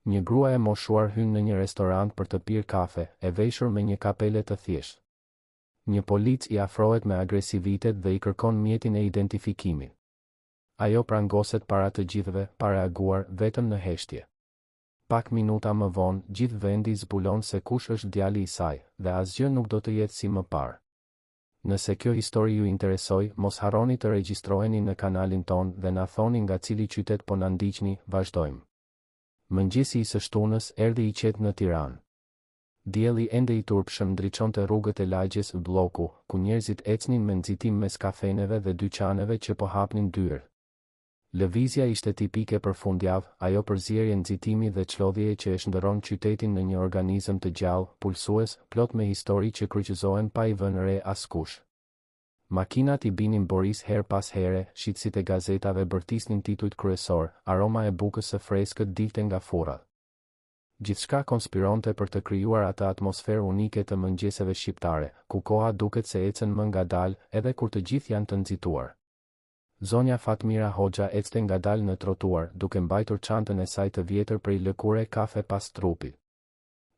Një grua e moshuar hyn në një restorant për të pirë kafe, e veshur me një kapele të thjeshtë. Një polic i afrohet me agresivitet dhe i kërkon mjetin e identifikimit. Ajo prangoset para të gjithëve, pa reaguar vetëm në heshtje. Pak minuta më vonë, gjithë vendi zbulon se kush është djali i saj, dhe asgjë nuk do të jetë si më parë. Nëse kjo histori ju interesoj, mos harroni të regjistroheni në kanalin ton dhe na thoni nga cili qytet po na ndiqni, vazhdojmë. Mëngjesi i së shtunës erdhi i qetë në Tiranë. Dielli ende i turpshëm ndriçonte rrugët e lagjes Blloku, ku njerëzit ecnin me nxitim mes kafeneve dhe dyqaneve që po hapnin dyrë. Lëvizja ishte tipike për fundjavë, ajo përzierje nxitimi dhe çlodhjeje që e shndërron qytetin në një organizëm të gjallë, pulsues, plot me histori që kryqëzohen pa i vënë re askush. Makinat i binin Boris her pas here, shitësit e gazetave bërtisnin titujt kryesor, aroma e bukës së freskët dilte nga furrat. Gjithçka konspironte për të krijuar atë atmosferë unike të mëngjeseve shqiptare, ku koha duket se ecën më ngadalë, edhe kur të gjithë janë të nxituar. Zonja Fatmira Hoxha ecte ngadalë në trotuar, duke mbajtur çantën e saj të vjetër prej lëkure kafe pas trupit.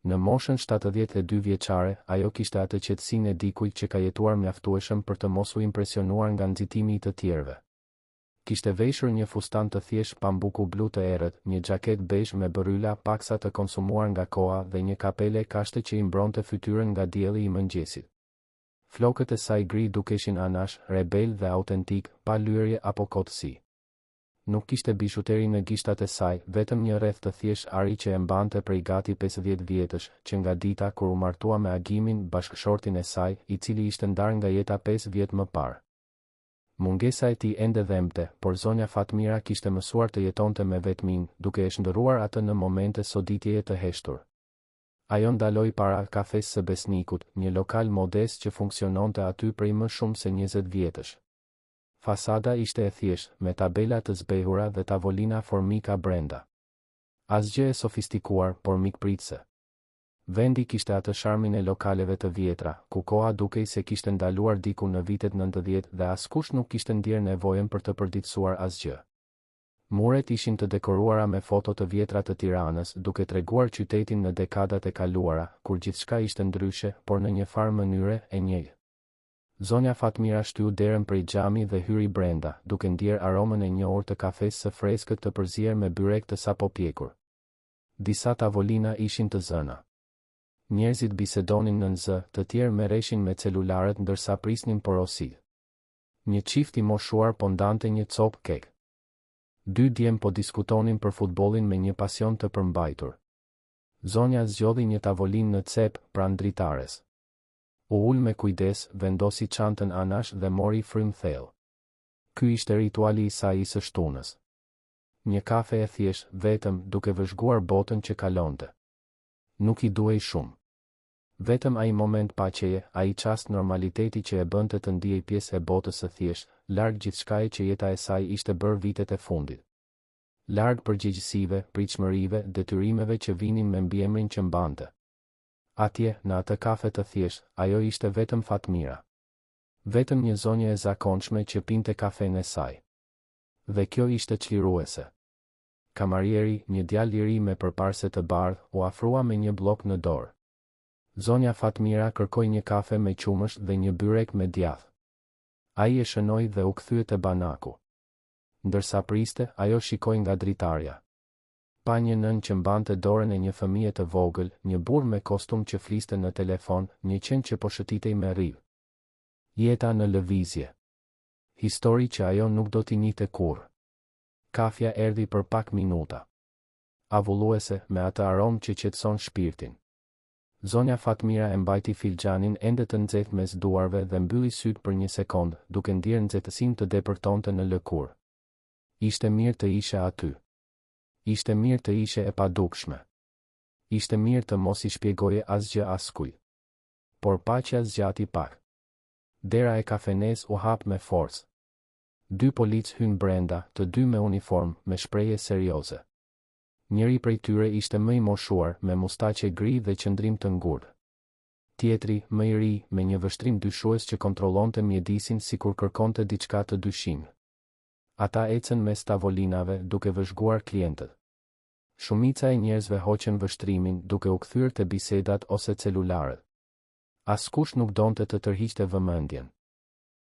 Në moshën 72 vjeçare, ajo kishte atë qetësinë e dikujt që ka jetuar mjaftueshëm për të mos u impresionuar nga nxitimi i të tjerëve. Kishte veshur një fustan të thjeshtë pambuku blu të errët, një xhaketë bezh me bërryla paksa të konsumuar nga koha dhe një kapele kashte që i mbronte fytyrën nga dielli i mëngjesit. Flokët e saj gri dukeshin anash, rebel dhe autentik, pa lyerje apo kotësi. Nuk kishte bishuteri në gishtat e saj, vetëm një rreth të thjesht ari që e mbante prej gati 50 vjetësh, që nga dita kur u martua me Agimin, bashkëshortin e saj, i cili ishte ndarë nga jeta 5 vjet më parë. Mungesa e tij ende dhemte, por zonja Fatmira kishte mësuar të jetonte me vetmin, duke e shndërruar atë në momente soditjeje të heshtur. Ajo ndaloi para kafes së Besnikut, një lokal modest që funksiononte aty prej më shumë se 20 vjetësh. Fasada ishte e thjeshtë, me tabela të zbehura dhe tavolina formika brenda. Asgjë e sofistikuar, por mikpritse. Vendi kishte atë sharmin e lokaleve të vjetra, ku koha dukej se kishte ndaluar diku në vitet 90 dhe askush nuk kishte ndjerë nevojën për të përditësuar asgjë. Muret ishin të dekoruara me foto të vjetra të Tiranës, duke treguar qytetin në dekadat e kaluara, kur gjithçka ishte ndryshe, por në një farë mënyre e njëjtë. Zonja Fatmira shtyu derën prej xhami dhe hyri brenda, duke ndjer aromën e njohur të kafesë së freskët të përzier me byrek të sapo pjekur. Disa tavolina ishin të zëna. Njerëzit bisedonin nën zë, të tjerë merreshin me celularet ndërsa prisnin porosi. Një çift i moshuar po ndante një copë kek. 2 djem po diskutonin për futbollin me një pasion të përmbajtur. Zonja zgjodhi një tavolinë në cep, pranë dritares. U ul me kujdes, vendosi çantën anash dhe mori frym thellë. Ky ishte rituali i saj i së shtunës. Një kafe e thjesht, vetëm, duke vëzhguar botën që kalonte. Nuk i duhej shumë. Vetëm ai moment paqeje, ai çast normaliteti që e bënte të ndihej pjesë e botës së thjeshtë, larg gjithçkaje që jeta e saj ishte bërë vitet e fundit. Larg përgjegjësive, pritshmërive, detyrimeve që vinin me mbiemrin që mbante. Atje, në atë kafe të thjesht, ajo ishte vetëm Fatmira. Vetëm një zonjë e zakonshme që pinte kafen e saj. Dhe kjo ishte çliruese. Kamarieri, një djalë i ri me përparse të bardhë, u afrua me një blok në dorë. Zonja Fatmira kërkoi një kafe me qumësht dhe një byrek me djath. Ai e shënoi dhe u kthye te banaku. Ndërsa priste, ajo shikoi nga dritarja. Pa një nën që mbante dorën e një fëmije të vogël, një burr me kostum që fliste në telefon, një qen që po shëtitej me rriv. Jeta në lëvizje. Histori që ajo nuk do t'i njihte kurrë. Kafja erdhi për pak minuta. Avulluese, me atë aromë që qetëson shpirtin. Zonja Fatmira e mbajti filxhanin ende të nxehtë mes duarve dhe mbylli syt për një sekondë, duke ndier nxehtësinë të depërtonte në lëkurë. Ishte mirë të ishe aty. Ishte mirë të ishe e padukshme. Ishte mirë të mos i shpjegoje asgjë askujt. Por paqja zgjati pak. Dera e kafenes u hap me forcë. 2 policë hyn brenda, të 2 me uniform, me shprehje serioze. Njëri prej tyre ishte më i moshuar, me mustaqe gri dhe qëndrim të ngurtë. Tjetri, më i ri, me një vështrim dyshues që kontrollonte mjedisin sikur kërkonte diçka të dyshim. Ata ecën mes tavolinave duke vëzhguar klientët. Shumica e njerëzve hoqën vështrimin duke u kthyer te bisedat ose celularët. Askush nuk donte të tërhiqte vëmendjen.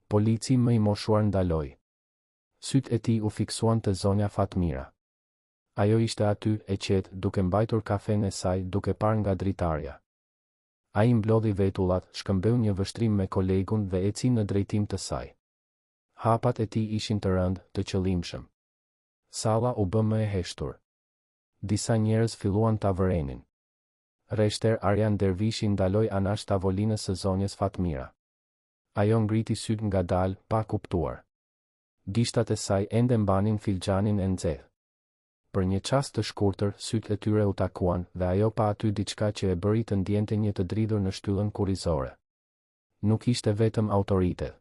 Polici më i moshuar ndaloi. Sytë e tij u fiksuan te zonja Fatmira. Ajo ishte aty e qetë duke mbajtur kafen e saj duke parë nga dritarja. Ai mblodhi vetullat, shkëmbeu një vështrim me kolegun dhe eci në drejtim të saj. Hapat e tij ishin të rëndë, të qëllimshëm. Salla u bë më e heshtur. Disa njerëz filluan ta vërenin. Reshter Arjan Dervishi ndaloi anash tavolinës së zonjës Fatmira. Ajo ngriti syt ngadalë, pa kuptuar. Gishtat e saj ende mbanin filxhanin e nxehtë. Për një çast të shkurtër, sytë e tyre u takuan dhe ajo pa aty diçka që e bëri të ndjente një të dridhur në shtyllën kurrizore. Nuk ishte vetëm autoritet.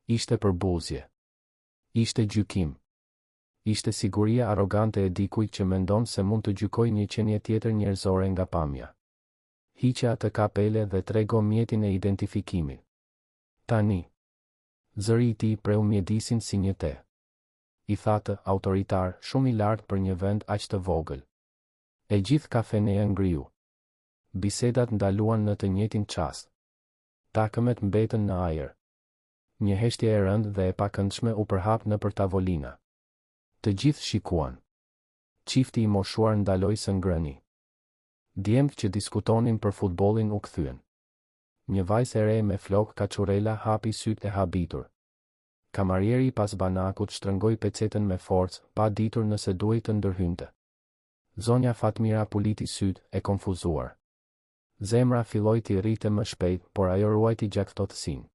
Ishte përbuzje. Ishte gjykim. Ishte siguria arrogante e dikujt që mendon se mund të gjykojë një qenie tjetër njerëzore nga pamja. Hiqe atë kapele dhe trego mjetin e identifikimit. Tani. Zëri i tij preu mjedisin si një te. I thatë, autoritar, shumë i lartë për një vend aq të vogël. E gjithë kafeneja ngriu. Bisedat ndaluan në të njëjtin çast. Takëmet mbetën në ajër. Një heshtje e rëndë dhe e pakëndshme u përhap nëpër tavolina. Të gjithë shikuan. Çifti i moshuar ndaloi së ngrëni. Djemtë që diskutonin për futbollin u kthyen. Një vajzë e re me flok kaçurela hapi sytë e habitur. Kamarieri pas banakut shtrëngoi pecetën me forcë, pa ditur nëse duhej të ndërhynte. Zonja Fatmira puliti sytë, e konfuzuar. Zemra filloi t'i rrite më shpejt, por ajo ruajti gjaktësinë.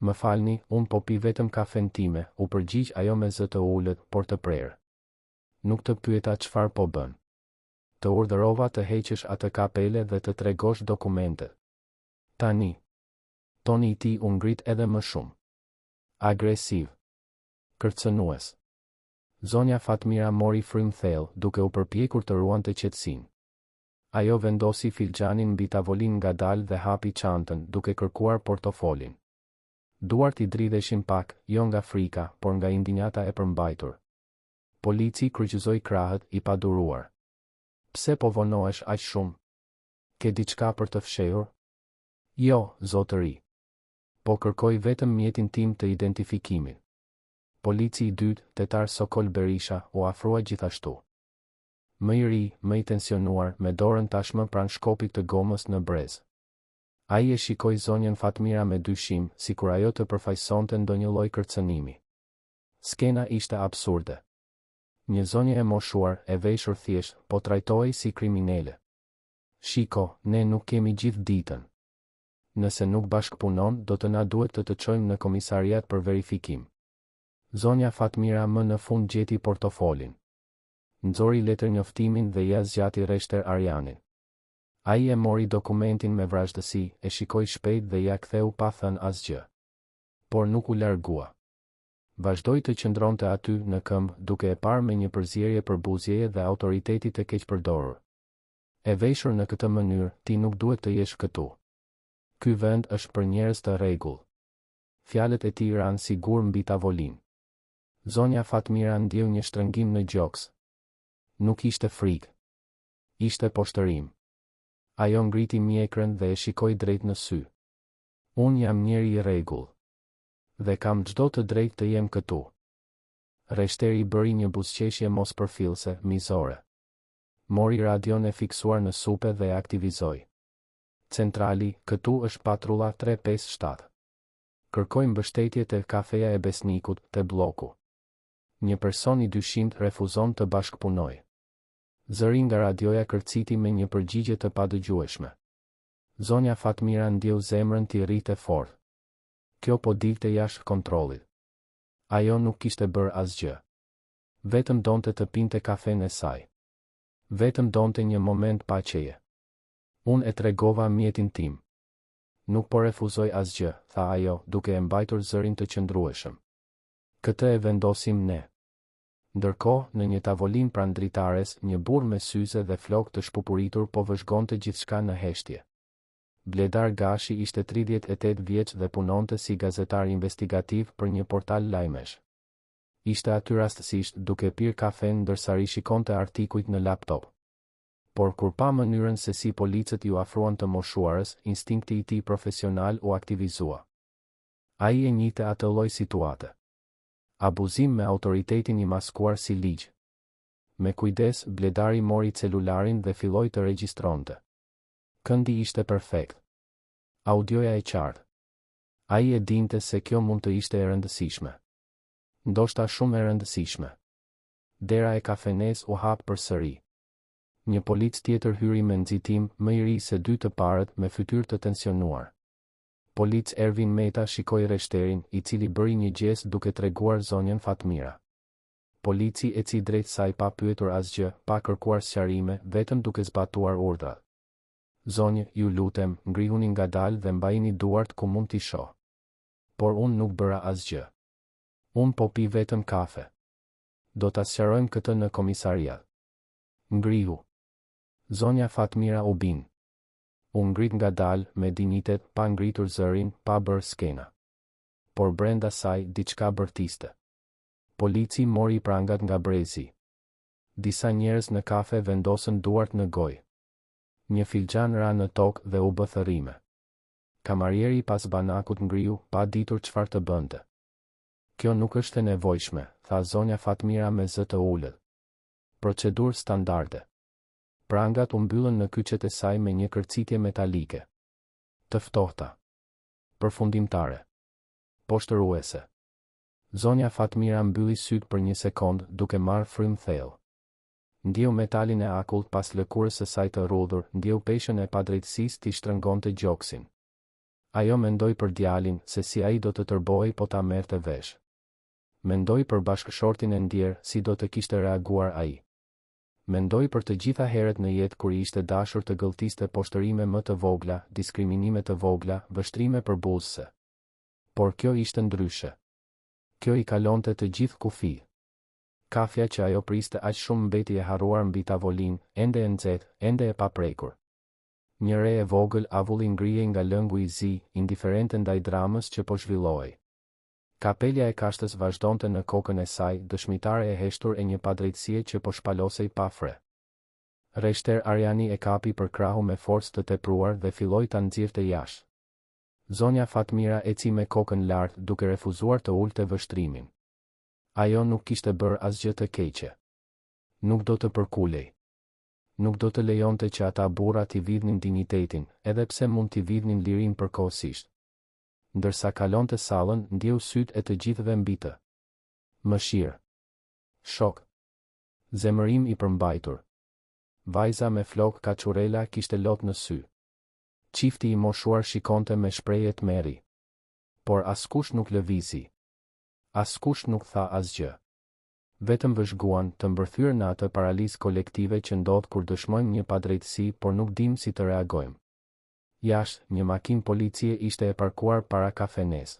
Më falni, unë po pi vetëm kafen time, u përgjigj ajo me zë të ulët, por të prerë. Nuk të pyeta çfarë po bën. Të urdhërova të heqësh atë kapele dhe të tregosh dokumentet. Tani. Toni i tij u ngrit edhe më shumë. Agresiv. Kërcënues. Zonja Fatmira mori frym thellë, duke u përpjekur të ruante qetësinë. Ajo vendosi filxhanin mbi tavolinë ngadalë dhe hapi çantën, duke kërkuar portofolin. Duart i dridheshin pak, jo nga frika, por nga indinjata e përmbajtur. Polici kryqëzoi krahët, i paduruar. Pse po vonohesh aq shumë? Ke diçka për të fshehur? Jo, zotëri. Po kërkoj vetëm mjetin tim të identifikimit. Polici i dytë, tetar Sokol Berisha, u afrua gjithashtu. Më i ri, më i tensionuar, me dorën tashmë pranë shkopit të gomës në brez. Ai e shikoi zonjën Fatmira me dyshim, sikur ajo të përfaqësonte ndonjë lloj kërcënimi. Skena ishte absurde. Një zonjë e moshuar, e veshur thjesht, po trajtohej si kriminale. Shiko, ne nuk kemi gjithë ditën. Nëse nuk bashkëpunon, do të na duhet të çojmë në komisariat për verifikim. Zonja Fatmira më në fund gjeti portofolin. Nxori letër njoftimin dhe ja zgjati Reshter Arjanin. Ai e mori dokumentin me vrazhdësi, e shikoi shpejt dhe ja ktheu pa thënë asgjë. Por nuk u largua. Vazhdoi të qëndronte aty në këmbë, duke e parë me një përzierje përbuzjeje dhe autoriteti të keqpërdorur. E veshur në këtë mënyrë, ti nuk duhet të jesh këtu. Ky vend është për njerëz të rregull. Fjalët e tij ranë sigur mbi tavolinë. Zonja Fatmira ndjeu një shtrëngim në gjoks. Nuk ishte frikë. Ishte poshtërim. Ajo ngriti mjekrën dhe e shikoi drejt në sy. Unë jam njeri i rregull. Dhe kam çdo të drejtë të jem këtu. Reshteri bëri një buzëqeshje mos përfillse, mizore. Mori radion e fiksuar në supe dhe e aktivizoi. Centrali, këtu është patrulla 357. Kërkoj mbështetje te kafeja e Besnikut, te bloku. Një person i dyshimt refuzon të bashkëpunoj. Zëri nga radioja kërciti me një përgjigje të padëgjueshme. Zonja Fatmira ndjeu zemrën t'i rrite fort. Kjo po dilte jashtë kontrollit. Ajo nuk kishte bërë asgjë. Vetëm donte të pinte kafen e saj. Vetëm donte një moment paqeje. Unë e tregova mjetin tim. Nuk po refuzoj asgjë, tha ajo, duke e mbajtur zërin të qëndrueshëm. Këtë e vendosim ne. Ndërkohë, në një tavolinë pranë dritares, një burr me syze dhe flokë të shpupuritur po vëzhgonte gjithçka në heshtje. Bledar Gashi ishte 38 vjeç dhe punonte si gazetar investigativ për një portal lajmesh. Ishte aty rastësisht duke pirë kafen ndërsa rishikonte artikujt në laptop. Por kur pa mënyrën se si policët ju afruan të moshuarës, instinkti i tij profesional u aktivizua. Ai e njihte atë lloj situate. Abuzim me autoritetin i maskuar si ligj. Me kujdes, bledari mori celularin dhe filloi të regjistronte. Këndi ishte perfekt. Audioja e qartë. Ai e dinte se kjo mund të ishte e rëndësishme. Ndoshta shumë e rëndësishme. Dera e kafenes u hap përsëri. Një polic tjetër hyri me nxitim, më i ri se dy të parët, me fytyrë të tensionuar. Polic Ervin Meta shikoi rreshterin, i cili bëri një gjes duke treguar zonjën Fatmira. Polici eci drejt saj pa pyetur asgjë, pa kërkuar sqarime, vetëm duke zbatuar urdhrat. Zonjë, ju lutem, ngrihuni ngadalë dhe mbajini duart ku mund t'i shoh. Por unë nuk bëra asgjë. Unë po pi vetëm kafe. Do ta sqarojmë këtë në komisariat. Ngrihu. Zonja Fatmira u bin. U ngrit ngadalë, me dinjitet, pa ngritur zërin, pa bërë skena. Por brenda saj, diçka bërtiste. Polici mori prangat nga brezi. Disa njerëz në kafe vendosën duart në gojë. Një filxhan ra në tokë dhe u bë thërrime. Kamarieri pas banakut ngrihu, pa ditur çfarë të bënte. Kjo nuk është e nevojshme, tha zonja Fatmira me zë të ulët. Procedurë standarde. Prangat u mbyllën në kyçet e saj me një kërcitje metalike. Të ftohta. Përfundimtare. Poshtëruese. Zonja Fatmira mbylli syt për një sekond, duke marrë frym thellë. Ndjeu metalin e akullt pas lëkurës së saj të rrudhur, ndjeu peshën e padrejtësisë t'i shtrëngonte gjoksin. Ajo mendoi për djalin, se si ai do të tërbohej po ta merrte vesh. Mendoi për bashkëshortin e ndjer, si do të kishte reaguar ai. Mendoi për të gjitha herët në jetë kur i ishte dashur të gëlltiste poshtërime më të vogla, diskriminime të vogla, vështrime përballëse. Por kjo ishte ndryshe. Kjo i kalonte të gjithë kufi. Kafja që ajo priste aq shumë mbeti e harruar mbi tavolinë, ende e nxehtë, ende e paprekur. Një re e vogël avulli ngrihej nga lëngu i zi, indiferente ndaj dramës që po zhvillohej. Kapelja e kashtës vazhdonte në kokën e saj, dëshmitare e heshtur e një padrejtësie që po shpalosej pa fre. Reshter Arjani e kapi për krahu me forcë të tepruar dhe filloi ta nxirrte jashtë. Zonja Fatmira eci me kokën lart, duke refuzuar të ulte vështrimin. Ajo nuk kishte bërë asgjë të keqe. Nuk do të përkulej. Nuk do të lejonte që ata burra t'i vidhnin dinjitetin, edhe pse mund t'i vidhnin lirinë përkohësisht. Ndërsa kalonte sallën, ndjeu sytë e të gjithëve mbi të. Mëshirë. Shok. Zemërim i përmbajtur. Vajza me flok kaçurela kishte lot në sy. Çifti i moshuar shikonte me shprehje tmerri. Por askush nuk lëvizi. Askush nuk tha asgjë. Vetëm vëzhguan, të mbërthyer në atë paralizë kolektive që ndodh kur dëshmojmë një padrejtësi, por nuk dim si të reagojmë. Jashtë, një makinë policie ishte e parkuar para kafenes.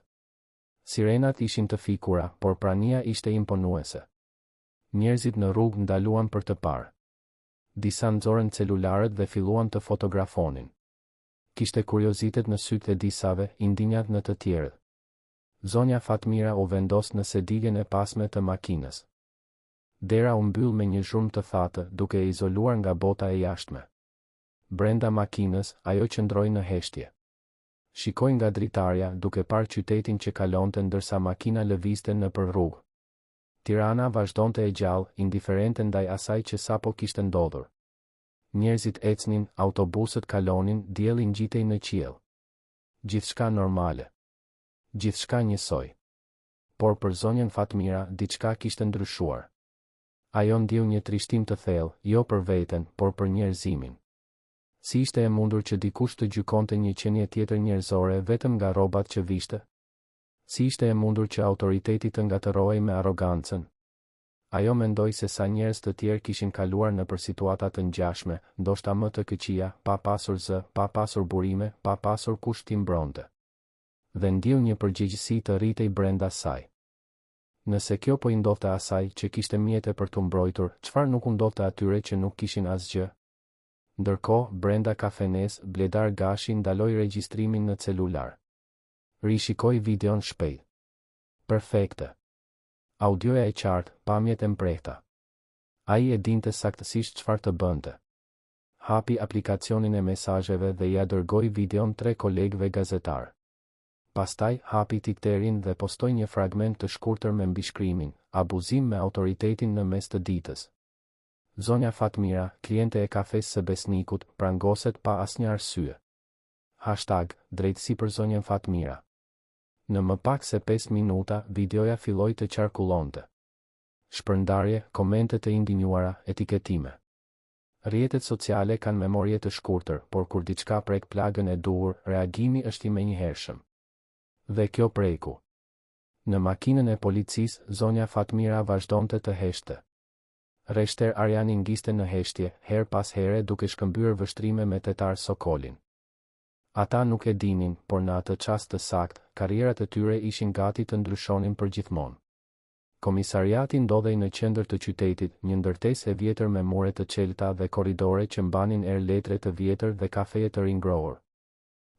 Sirenat ishin të fikura, por prania ishte imponuese. Njerëzit në rrugë ndaluan për të parë. Disa nxorën celularët dhe filluan të fotografonin. Kishte kuriozitet në sytë e disave, indinjat në të tjerët. Zonja Fatmira u vendos në sedigën e pasme të makinës. Dera u mbyll me një zhurmë të thatë, duke e izoluar nga bota e jashtme. Brenda makinës, ajo qëndroi në heshtje. Shikoi nga dritarja, duke parë qytetin që kalonte ndërsa makina lëvizte nëpër rrugë. Tirana vazhdonte e gjallë, indiferente ndaj asaj që sapo kishte ndodhur. Njerëzit ecnin, autobusët kalonin, dielli ngjitej në qiell. Gjithçka normale. Gjithçka njësoj. Por për zonjën Fatmira, diçka kishte ndryshuar. Ajo ndjeu një trishtim të thellë, jo për veten, por për njerëzimin. Si ishte e mundur që dikush të gjykonte një qenie tjetër njerëzore vetëm nga rrobat që vishte? Si ishte e mundur që autoriteti të ngatërohej me arrogancën? Ajo mendoi se sa njerëz të tjerë kishin kaluar nëpër situata të ngjashme, ndoshta më të këqija, pa pasur zë, pa pasur burime, pa pasur kush t'i mbronte. Dhe ndjeu një përgjegjësi të rritej brenda saj. Nëse kjo po i ndodhte asaj që kishte mjete për t'u mbrojtur, çfarë nuk u ndodhte atyre që nuk kishin asgjë? Ndërkohë, brenda kafenes, Bledar Gashi ndaloi regjistrimin në celular. Rishikoi videon shpejt. Perfekte. Audioja e qartë, pamjet e mprehta. Ai e dinte saktësisht çfarë të bënte. Hapi aplikacionin e mesazheve dhe ja dërgoi videon 3 kolegëve gazetar. Pastaj hapi Tikterin dhe postoi një fragment të shkurtër me mbishkrimin: abuzim me autoritetin në mes të ditës. Zonja Fatmira, kliente e kafes së Besnikut, prangoset pa asnjë arsye. #drejtësi për zonjën Fatmira. Në më pak se 5 minuta, videoja filloi të qarkullonte. Shpërndarje, komente të indinjuara, etiketime. Rrjetet sociale kanë memorie të shkurtër, por kur diçka prek plagën e duhur, reagimi është i menjëhershëm. Dhe kjo preku. Në makinën e policisë, zonja Fatmira vazhdonte të heshte. Reshter Arjani ngiste në heshtje, her pas here duke shkëmbyer vështrime me tetar Sokolin. Ata nuk e dinin, por në atë çast të saktë, karrierat e tyre ishin gati të ndryshonin përgjithmonë. Komisariati ndodhej në qendër të qytetit, një ndërtesë e vjetër me mure të çelta dhe korridore që mbanin erë letre të vjetër dhe kafeje të ringrohur.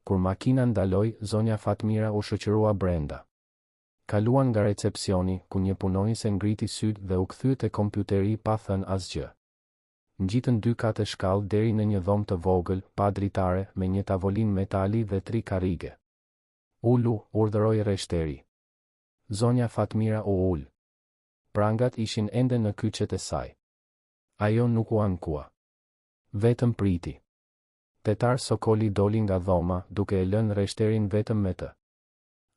Kur makina ndaloi, zonja Fatmira u shoqërua brenda. Kaluan nga recepcioni, ku një punonjëse ngriti syt dhe u kthye te kompjuteri pa thënë asgjë. Ngjitën 2 kate shkallë deri në një dhomë të vogël, pa dritare, me një tavolinë metali dhe 3 karrige. Ulu, urdhëroi reshteri. Zonja Fatmira u ul. Prangat ishin ende në kyçet e saj. Ajo nuk u ankua. Vetëm priti. Tetar Sokoli doli nga dhoma, duke e lënë reshterin vetëm me të.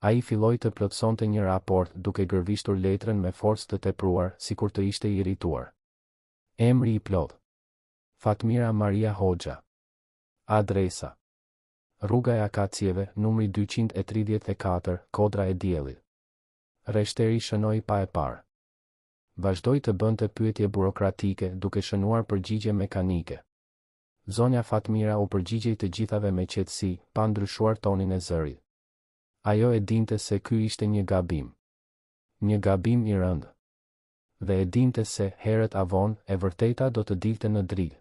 Ai filloi të plotësonte një raport, duke gërvishtur letrën me forcë të tepruar, sikur të ishte i irrituar. Emri i plot: Fatmira Maria Hoxha. Adresa: Rruga e Akacieve, numri 234, Kodra e Diellit. Reshteri shënoi pa e parë. Vazhdoi të bënte pyetje burokratike, duke shënuar përgjigje mekanike. Zonja Fatmira u përgjigjej të gjithave me qetësi, pa ndryshuar tonin e zërit. Ajo e dinte se ky ishte një gabim. Një gabim i rëndë. Dhe e dinte se, herët avon, e vërteta do të dilte në dritë.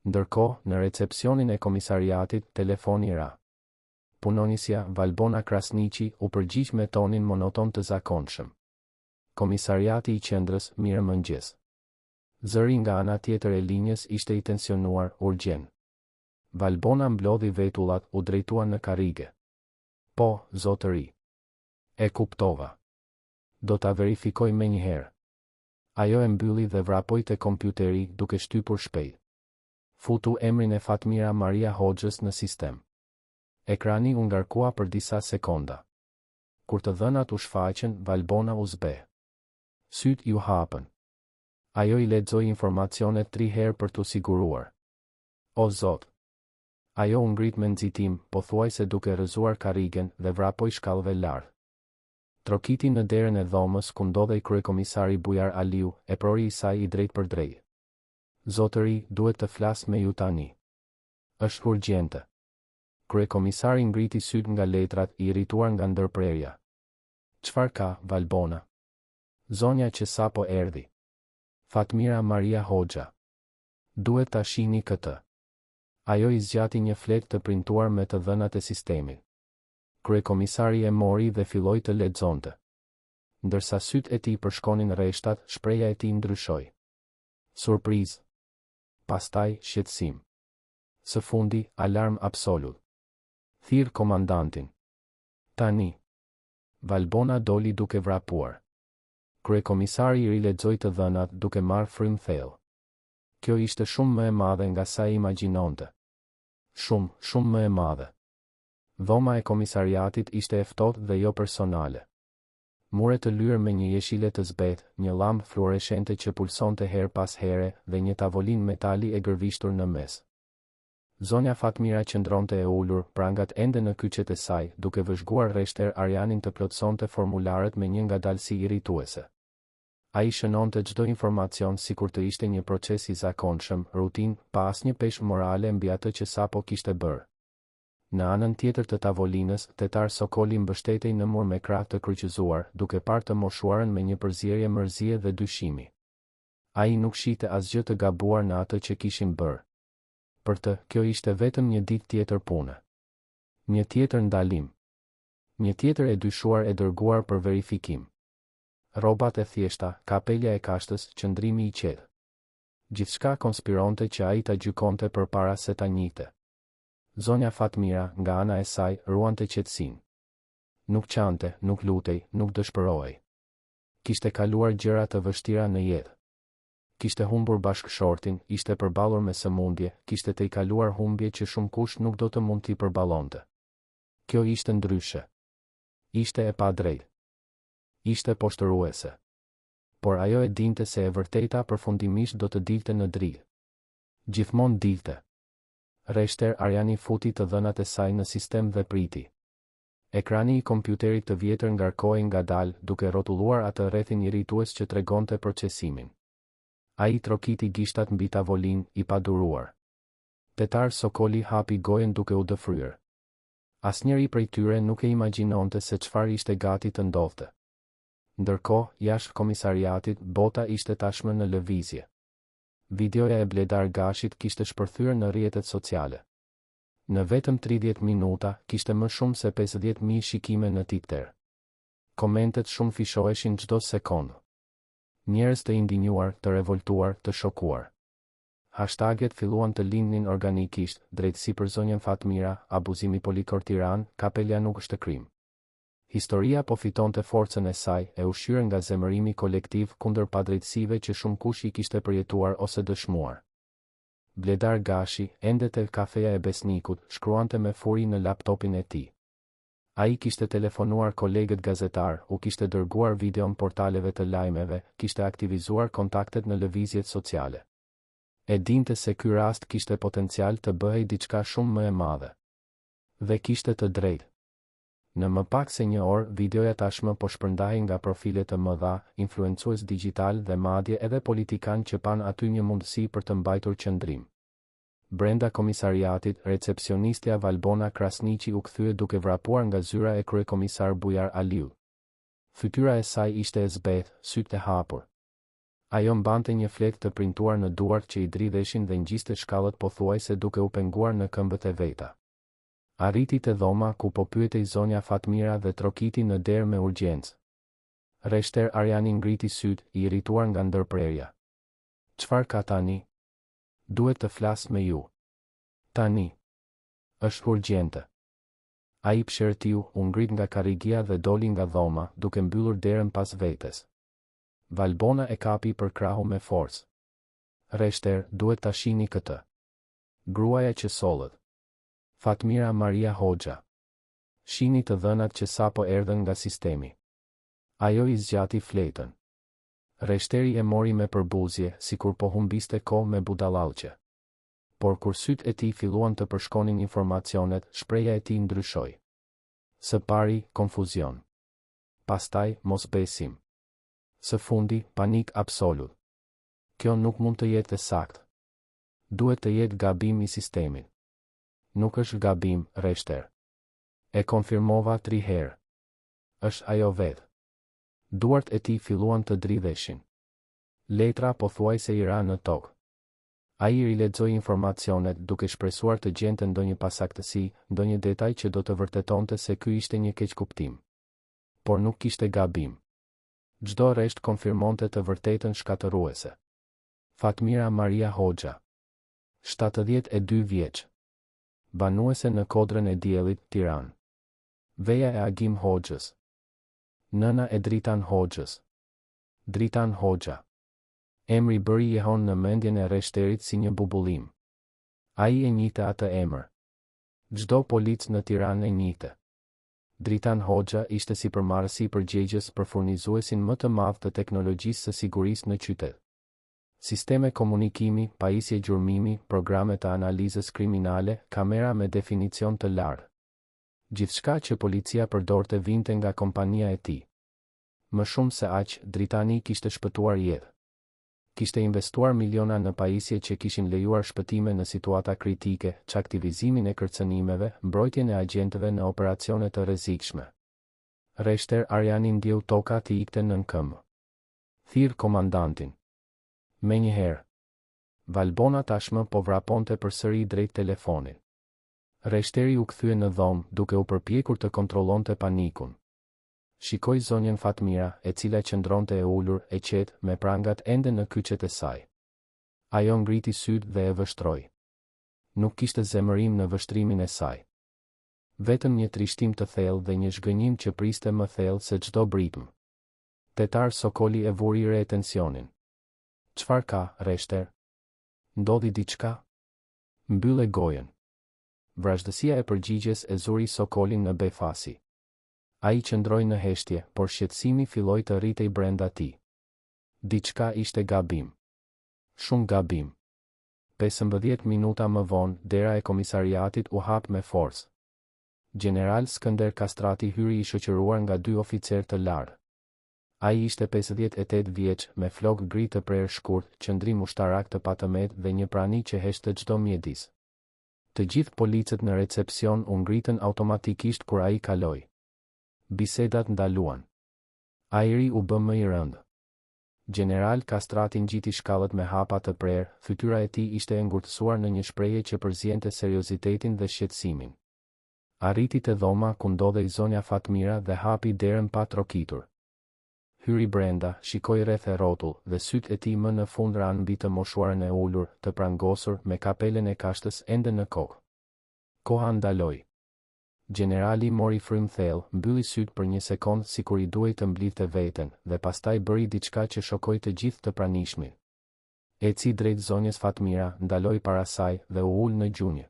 Ndërkohë, në recepcionin e komisariatit, telefoni ra. Punonjësja, Valbona Krasniqi, u përgjigj me tonin monoton të zakonshëm. Komisariati i qendrës, mirëmëngjes. Zëri nga ana tjetër e linjës ishte i tensionuar, urgjent. Valbona mblodhi vetullat, u drejtua në karrige. Po, zotëri. E kuptova. Do ta verifikoj menjëherë. Ajo e mbylli dhe vrapoi te kompjuteri, duke shtypur shpejt. Futu emrin e Fatmira Maria Hoxhës në sistem. Ekrani u ngarkua për disa sekonda. Kur të dhënat u shfaqën, Valbona u zbe. Syt ju hapën. Ajo i lexoi informacionet 3 herë për t'u siguruar. O Zot! Ajo u ngrit me nxitim, pothuajse duke rrëzuar karrigen, dhe vrapoi shkallëve lart. Trokiti në derën e dhomës ku ndodhej kryekomisari Bujar Aliu, e prori i saj i drejt për drejt. Zotëri, duhet të flas me ju tani. Është urgjente. Kryekomisari ngriti syt nga letrat, i irrituar nga ndërprerja. Çfarë ka, Valbona? Zonja që sapo erdhi. Fatmira Maria Hoxha. Duhet ta shihni këtë. Ajo i zgjati një flet të printuar me të dhënat e sistemit. Kryekomisari e mori dhe filloi të lexonte. Ndërsa syt e tij përshkonin rreshtat, shpreha e tij ndryshoi. Surprizë. Pastaj shqetësim. Së fundi, alarm absolut. Thirr komandantin. Tani. Valbona doli duke vrapuar. Kryekomisari i rilexoi të dhënat duke marrë frym thellë. Kjo ishte shumë më e madhe nga sa i imagjinonte. Shumë më e madhe. Dhoma e komisariatit ishte e ftohtë dhe jo personale. Mure të lyrë me një jeshile të zbetë, një llampë fluoreshente që pulsonte her pas here dhe një tavolinë metali e gërvishtur në mes. Zonja Fatmira qëndronte e ulur, prangat ende në kyçet e saj, duke vëzhguar rreshter Arjanin të plotësonte formularët me një ngadalësi irrituese. Ai shënonte çdo informacion sikur të ishte një proces i zakonshëm, rutin, pa asnjë peshë morale mbi atë që sapo kishte bërë. Në anën tjetër të tavolinës, tetar Sokoli mbështetej në mur me krah të kryqëzuar, duke parë të moshuarën me një përzierje mërzie dhe dyshimi. Ai nuk shihte asgjë të gabuar në atë që kishin bërë. Për të, kjo ishte vetëm një ditë tjetër pune. Një tjetër ndalim. Një tjetër e dyshuar e dërguar për verifikim. Rrobat e thjeshta, kapelja e kashtës, qëndrimi i qetë. Gjithçka konspironte që ai ta gjykonte përpara se ta njihte. Zonja Fatmira, nga ana e saj, ruante qetësinë. Nuk qante, nuk lutej, nuk dëshpërohej. Kishte kaluar gjëra të vështira në jetë. Kishte humbur bashkëshortin, ishte përballur me sëmundje, kishte të i kaluar humbje që shumë kush nuk do të mund t'i përballonte. Kjo ishte ndryshe. Ishte e padrejtë. Ishte poshtëruese. Por ajo e dinte se e vërteta përfundimisht do të dilte në drilë. Gjithmonë dilte. Reshter Arjani futi të dhënat e saj në sistem dhe priti. Ekrani i kompjuterit të vjetër ngarkohej ngadalë, duke rrotulluar atë rrethin irritues që tregonte procesimin. Ai trokiti gishtat mbi tavolinë, i paduruar. Tetar Sokoli hapi gojen duke u dëfryer. Asnjëri prej tyre nuk e imagjinonte se çfarë ishte gati të ndodhte. Ndërkohë, jashtë komisariatit, bota ishte tashmë në lëvizje. Videoja e Bledar Gashit kishte shpërthyer në rrjetet sociale. Në vetëm 30 minuta, kishte më shumë se 50.000 shikime në Twitter. Komentet shumë fishoheshin çdo sekondë. Njerëz të indinjuar, të revoltuar, të shokuar. Hashtaget filluan të lindnin organikisht, drejtësi për zonjën Fatmira, abuzimi politikor Tiranë, kapelja nuk është krim. Historia po fitonte forcën e saj, e ushqyer nga zemërimi kolektiv kundër padrejtësive që shumë kush i kishte përjetuar ose dëshmuar. Bledar Gashi, ende te kafeja e Besnikut, shkruante me furi në laptopin e tij. Ai kishte telefonuar kolegët gazetar, u kishte dërguar videon portaleve të lajmeve, kishte aktivizuar kontaktet në lëvizjet sociale. E dinte se ky rast kishte potencial të bëhej diçka shumë më e madhe. Dhe kishte të drejtë. Në më pak se një orë, videoja tashmë po shpërndahej nga profile të mëdha, influencues digital dhe madje edhe politikan që pan aty një mundësi për të mbajtur qëndrim. Brenda komisariatit, recepcionistja Valbona Krasniqi u kthye duke vrapuar nga zyra e kryekomisar Bujar Aliu. Fytyra e saj ishte e zbeth, sytë e hapur. Ajo mbante një flek të printuar në duart që i dridheshin dhe ngjiste shkallët pothuajse duke u penguar në këmbët e veta. Arriti te dhoma ku po pyetej zonja Fatmira dhe trokiti në derë me urgjencë. Reshter Arjani ngriti syt, i irrituar nga ndërprerja. Çfarë ka tani? Duhet të flas me ju. Tani. Është urgjente. Ai pshërtiu, u ngrit nga karrigia dhe doli nga dhoma, duke mbyllur derën pas vetes. Valbona e kapi për krahu me forcë. Reshter, duhet ta shihni këtë. Gruaja që sollët. Fatmira Maria Hoxha. Shihni të dhënat që sapo erdhën nga sistemi. Ajo i zgjati fletën. Reshteri e mori me përbuzje, sikur po humbiste kohë me budallallqe. Por kur sytë e tij filluan të përshkonin informacionet, shpreha e tij ndryshoi. Së pari, konfuzion. Pastaj, mosbesim. Së fundi, panik absolut. Kjo nuk mund të jetë e saktë. Duhet të jetë gabim i sistemit. Nuk është gabim, Reshter. E konfirmova 3 herë. Është ajo vetë. Duart e tij filluan të dridheshin. Letra pothuajse i ra në tokë. Ai i rilexoi informacionet duke shpresuar të gjente ndonjë pasaktësi, ndonjë detaj që do të vërtetonte se ky ishte një keqkuptim. Por nuk kishte gabim. Çdo resht konfirmonte të vërtetën shkatëruese. Fatmira Maria Hoxha. 72 vjeç. Banuese në Kodrën e Diellit, Tiranë. Veja e Agim Hoxhës. Nëna e Dritan Hoxhës. Dritan Hoxha. Emri bëri jehon në mendjen e Reshterit si një bubullim. Ai e njihte atë emër. Çdo polic në Tiranë e njihte. Dritan Hoxha ishte sipërmarrësi përgjegjës për furnizuesin më të madh të teknologjisë së sigurisë në qytet. Sisteme komunikimi, pajisje gjurmimi, programe të analizës kriminale, kamera me definicion të lartë. Gjithçka që policia përdorte vinte nga kompania e tij. Më shumë se aq, Dritani kishte shpëtuar jetë. Kishte investuar miliona në pajisje që kishin lejuar shpëtime në situata kritike, çaktivizimin e kërcënimeve, mbrojtjen e agjentëve në operacione të rrezikshme. Reshter Arjani ndjeu toka t'i ikte nën këmbë. Thirr komandantin. Menjëherë. Valbona tashmë po vraponte përsëri drejt telefonit. Reshteri u kthye në dhomë, duke u përpjekur të kontrollonte panikun. Shikoi zonjën Fatmira, e cila qëndronte e ulur, e qetë, me prangat ende në kyçet e saj. Ajo ngriti sytë dhe e vështroi. Nuk kishte zemërim në vështrimin e saj. Vetëm një trishtim të thellë dhe një zhgënjim që priste më thellë se çdo britm. Tetar Sokoli e vuri re tensionin. Çfarë ka, Reshter? Ndodhi diçka? Mbylle gojën. Vrazhdësia e përgjigjes e zuri Sokolin në befasi. Ai qëndroi në heshtje, por shqetësimi filloi të rritej brenda tij. Diçka ishte gabim. Shumë gabim. 15 minuta më vonë, dera e komisariatit u hap me forcë. General Skënder Kastrati hyri i shoqëruar nga 2 oficer të larë. Ai ishte 58 vjeç, me flok gri të prerë shkurt, qëndrim ushtarak të patëmet dhe një prani që heshte çdo mjedis. Të gjithë policët në recepcion u ngritën automatikisht kur ai kaloi. Bisedat ndaluan. Ajri u bë më i rëndë. General Kastrati ngjiti shkallët me hapa të prerë, fytyra e tij ishte e ngurtësuar në një shprehje që përziente seriozitetin dhe shqetësimin. Arriti te dhoma ku ndodhej zonja Fatmira dhe hapi derën pa trokitur. Hyri brenda, shikoi rreth e rrotull dhe sytë e tij më në fund ranë mbi të moshuarën e ulur, të prangosur me kapelen e kashtës ende në kokë. Koha ndaloi. Generali mori frymë thellë, mbylli sytë për një sekondë sikur i duhej të mblidhte veten, dhe pastaj bëri diçka që shokoi të gjithë të pranishmin. Eci drejt zonjës Fatmira, ndaloi para saj dhe u ul në gjunjë.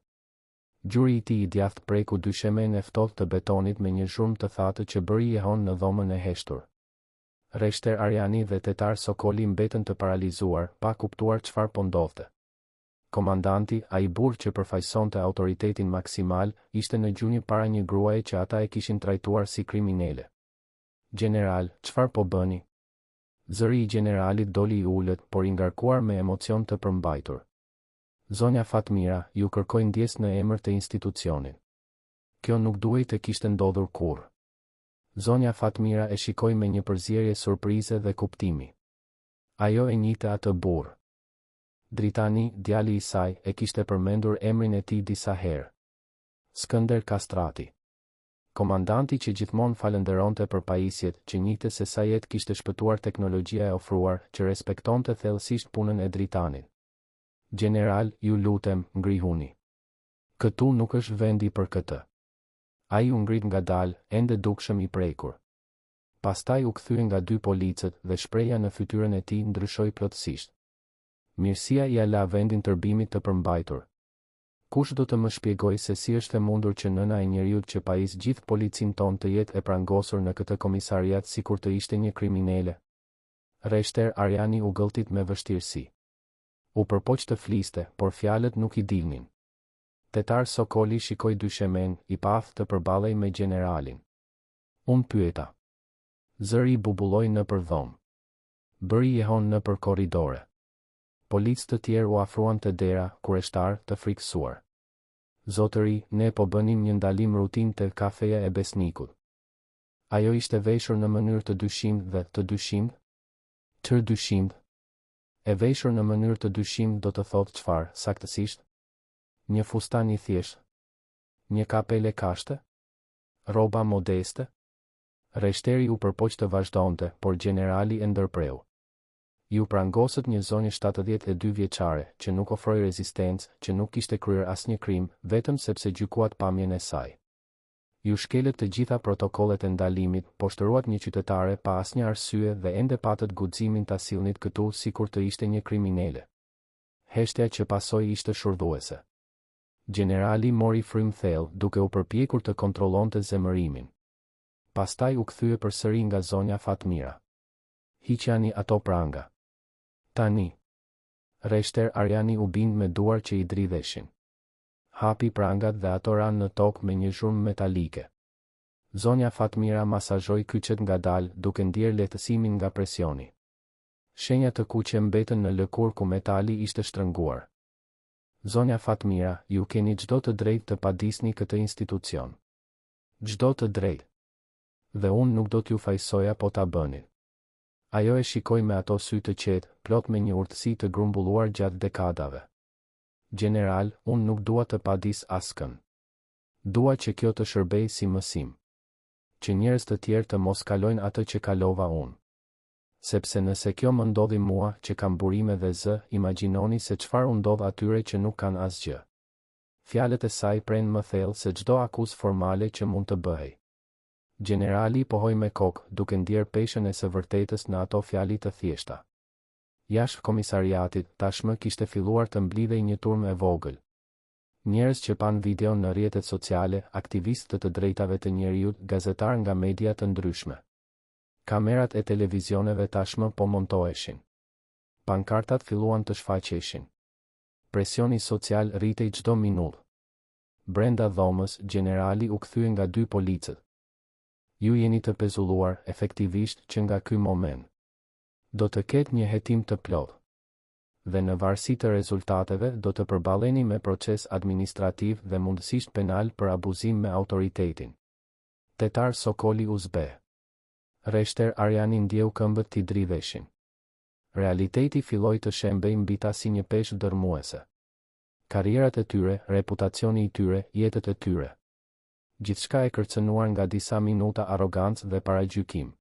Gjuri i tij i djathtë preku dyshemen e ftohtë të betonit me një zhurmë të thatë që bëri jehon në dhomën e heshtur. Reshter Arjani dhe tetar Sokoli mbetën të paralizuar, pa kuptuar çfarë po ndodhte. Komandanti, ai burr që përfaqësonte autoritetin maksimal, ishte në gjunjë para një gruaje që ata e kishin trajtuar si kriminale. General, çfarë po bëni? Zëri i generalit doli i ulët, por i ngarkuar me emocion të përmbajtur. Zonja Fatmira, ju kërkoj ndjes në emër të institucionit. Kjo nuk duhej të kishte ndodhur kurrë. Zonja Fatmira e shikoi me një përzierje surprize dhe kuptimi. Ajo e njihte atë burr. Dritani, djali i saj, e kishte përmendur emrin e tij disa herë. Skënder Kastrati. Komandanti që gjithmonë falenderonte për pajisjet, që njihte se sa jetë kishte shpëtuar teknologjia e ofruar, që respektonte thellësisht punën e Dritanit. General, ju lutem, ngrihuni. Këtu nuk është vendi për këtë. Ai u ngrit ngadalë, ende dukshëm i prekur. Pastaj u kthye nga 2 policët dhe shprehja në fytyrën e tij ndryshoi plotësisht. Mirësia i la vendin tërbimit të përmbajtur. Kush do të më shpjegoj se si është e mundur që nëna e njeriut që pajis gjithë policin ton të jetë e prangosur në këtë komisariat sikur të ishte një kriminale? Reshter Arjani u gëlltit me vështirësi. U përpoq të fliste, por fjalët nuk i dilnin. Tetar Sokoli shikoi dyshemen, i path të përballej me generalin. Unë pyeta. Zëri i bubulloi nëpër dhomë. Bëri jehon nëpër korridore. Policë të tjerë u afruan te dera, kureshtar të frikësuar. Zotëri, ne po bënim një ndalim rutin te kafeja e Besnikut. Ajo ishte veshur në mënyrë të dyshimt dhe të dyshimt? Tër dyshimt. E veshur në mënyrë të dyshimt do të thotë çfarë, saktësisht? Një fustan i thjeshtë? Një kapele kashte? Rroba modeste? Reshteri u përpoq të vazhdonte, por generali e ndërpreu. Ju prangosët një zonjë 72 vjeçare, që nuk ofroi rezistencë, që nuk kishte kryer asnjë krim, vetëm sepse gjykuat pamjen e saj. Ju shkelët të gjitha protokollet e ndalimit, po shtëruat një qytetare pa asnjë arsye dhe ende patët guximin ta sillnit këtu sikur të ishte një kriminale. Heshtja që pasoi ishte shurdhuese. Generali mori frymë thellë, duke u përpjekur të kontrollonte zemërimin. Pastaj u kthye përsëri nga zonja Fatmira. Hiqani ato pranga. Tani. Reshter Arjani u bind me duar që i dridheshin. Hapi prangat dhe ato ranë në tokë me një zhurmë metalike. Zonja Fatmira masazhoi kyçet ngadalë, duke ndier lehtësimin nga presioni. Shenja të kuqe mbetën në lëkurë ku metali ishte shtrënguar. Zonja Fatmira, ju keni çdo të drejtë të padisni këtë institucion. Çdo të drejtë. Dhe unë nuk do t'ju fajsoja po ta bëni. Ajo e shikoi me ato sy të qetë, plot me një urtësi të grumbulluar gjatë dekadave. General, unë nuk dua të padis askën. Dua që kjo të shërbej si mësim. që njerëz të tjerë të mos kalojnë atë që kalova unë. Sepse nëse kjo më ndodhi mua që kam burime dhe zë, imagjinoni se çfarë u ndodh atyre që nuk kanë asgjë. Fjalët e saj prenë më thellë se çdo akuzë formale që mund të bëhej. Generali pohoi me kokë, duke ndier peshën e së vërtetës në ato fjali të thjeshta. Jashtë komisariatit, tashmë kishte filluar të mblidhej një turm e vogël. Njerëz që pan video në rrjetet sociale, aktivistë të drejtave të njerëzit, gazetarë nga media të ndryshme. Kamerat e televizioneve tashmë po montoheshin. Pankartat filluan të shfaqeshin. Presioni social rritej çdo minutë. Brenda dhomës, generali u kthye nga 2 policët. Ju jeni të pezulluar, efektivisht, që nga ky moment do të ketë një hetim të plotë. Dhe në varësi të rezultateve do të përballeni me proces administrativ dhe mundësisht penal për abuzim me autoritetin. Tetar Sokoli Uzbe. Reshter Arjani ndjeu këmbët t'i dridheshin. Realiteti filloi të shembej mbi ta si një peshë dërmuese. Karrierat e tyre, reputacioni i tyre, jetët e tyre. Gjithçka e kërcënuar nga disa minuta arrogancë dhe paragjykim.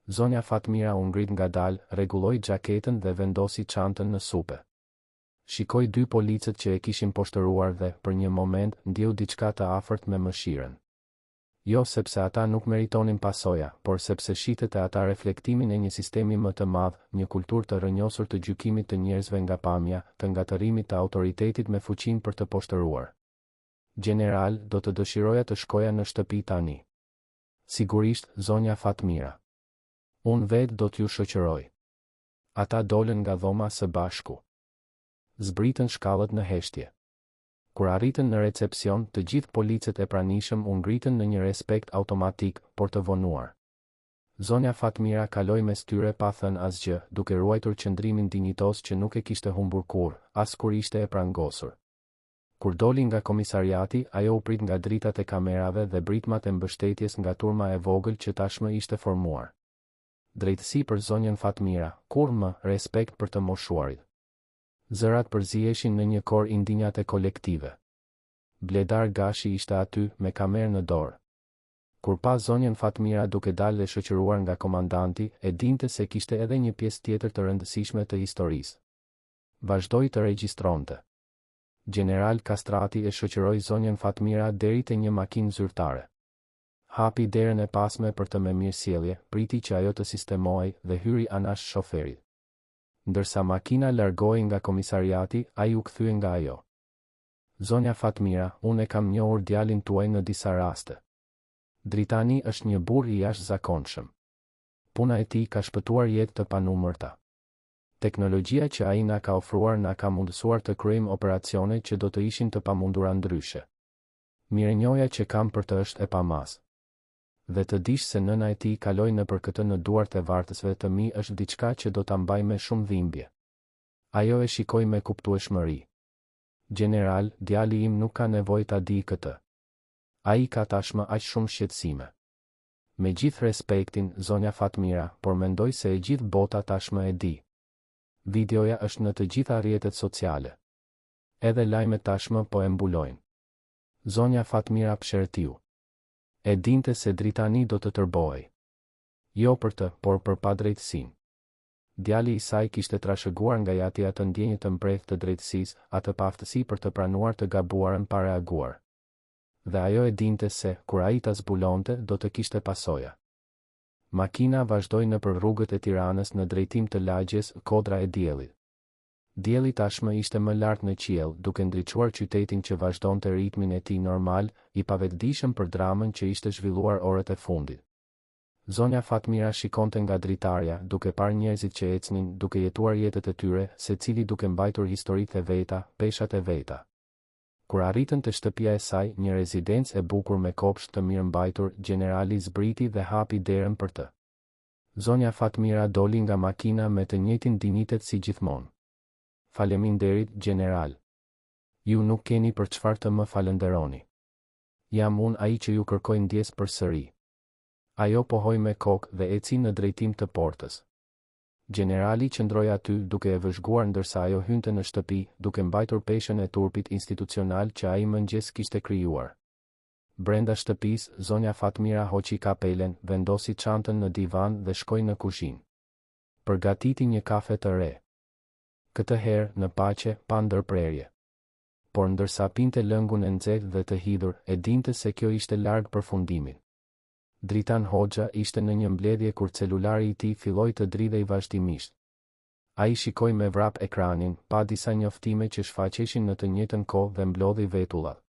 Zonja Fatmira u ngrit ngadalë, rregulloi xhaketën dhe vendosi çantën në supe. Shikoi 2 policët që e kishin poshtëruar dhe, për një moment, ndjeu diçka të afërt me mëshirën. Jo sepse ata nuk meritonin pasoja, por sepse shitet e ata reflektimin e një sistemi më të madh, një kulturë të rrënjosur të gjykimit të njerëzve nga pamja, të ngatërimit të autoritetit me fuqinë për të poshtëruar. General, do të dëshiroja të shkoja në shtëpi tani. Sigurisht, zonja Fatmira. Unë vetë do t'ju shoqëroj. Ata dolën nga dhoma së bashku. Zbritën shkallët në heshtje. Kur arritën në recepcion, të gjithë policët e pranishëm u ngritën në një respekt automatik, por të vonuar. Zonja Fatmira kaloi mes tyre pa thënë asgjë, duke ruajtur qëndrimin dinjitos që nuk e kishte humbur kurrë, as kur ishte e prangosur. Kur doli nga komisariati, ajo u prit nga dritat e kamerave dhe britmat e mbështetjes nga turma e vogël që tashmë ishte formuar. Drejtësi për zonjën Fatmira, kur më, respekt për të moshuarit. Zërat përzieshin në një kor indinjate kolektive. Bledar Gashi ishte aty, me kamerë në dorë. Kur pa zonjën Fatmira duke dalë dhe shoqëruar nga komandanti, e dinte se kishte edhe një pjesë tjetër të rëndësishme të historisë. Vazhdoi të regjistronte. General Kastrati e shoqëroi zonjën Fatmira deri te një makinë zyrtare. Hapi derën e pasme për të me mirësjellje, priti që ajo të sistemohej dhe hyri anash shoferit. Ndërsa makina largohej nga komisariati, ai u kthye nga ajo. Zonja Fatmira, unë e kam njohur djalin tuaj në disa raste. Dritani është një burr i jashtëzakonshëm. Puna e tij ka shpëtuar jetë të panumërta. Teknologjia që ai na ka ofruar na ka mundësuar të kryejmë operacione që do të ishin të pamundura ndryshe. Mirënjohja që kam për të është e pamas. Dhe të dish se nëna e tij kaloi nëpër këtë në duart e vartësve të mi është diçka që do ta mbaj me shumë dhimbje. Ajo e shikoi me kuptueshmëri. General, djali im nuk ka nevojë ta di këtë. Ai ka tashmë aq shumë shqetësime. Me gjithë respektin, zonja Fatmira, por mendoj se e gjithë bota tashmë e di. Videoja është në të gjitha rrjetet sociale. Edhe lajmet tashmë po e mbulojnë. Zonja Fatmira pshertiu. E dinte se Dritani do të tërbohej. Jo për të, por për padrejtësinë. Djali i saj kishte trashëguar nga jati atë ndjenjë të mprehtë të drejtësisë, atë paftësi për të pranuar të gabuarën pa reaguar. Dhe ajo e dinte se, kur ai ta zbulonte, do të kishte pasoja. Makina vazhdoi nëpër rrugët e Tiranës në drejtim të lagjes, kodra e diellit. Dielli tashmë ishte më lart në qiell, duke ndriçuar qytetin që vazhdonte ritmin e tij normal, i pavetëdijshëm për dramën që ishte zhvilluar orët e fundit. Zonja Fatmira shikonte nga dritarja, duke parë njerëzit që ecnin, duke jetuar jetët e tyre, secili duke mbajtur historitë e veta, peshat e veta. Kur arritën te shtëpia e saj, një rezidencë e bukur me kopsht të mirë mbajtur, generali zbriti dhe hapi derën për të. Zonja Fatmira doli nga makina me të njëjtin dinjitet si gjithmonë. Faleminderit, general. Ju nuk keni për çfarë të më falenderoni. Jam unë ai që ju kërkoj ndjes përsëri. Ajo pohoi me kokë dhe eci në drejtim të portës. Generali qëndroi aty duke e vëzhguar ndërsa ajo hynte në shtëpi, duke mbajtur peshën e turpit institucional që ai mëngjes kishte krijuar. Brenda shtëpisë, zonja Fatmira hoqi kapelen, vendosi çantën në divan dhe shkoi në kuzhinë. Përgatiti një kafe të re. Këtë herë, në paqe, pa ndërprerje. Por ndërsa pinte lëngun e nxehtë dhe të hidhur, e dinte se kjo ishte larg përfundimit. Dritan Hoxha ishte në një mbledhje kur celulari i tij filloi të dridhej vazhdimisht. Ai shikoi me vrap ekranin, pa disa njoftime që shfaqeshin në të njëjtën kohë dhe mblodhi vetullat.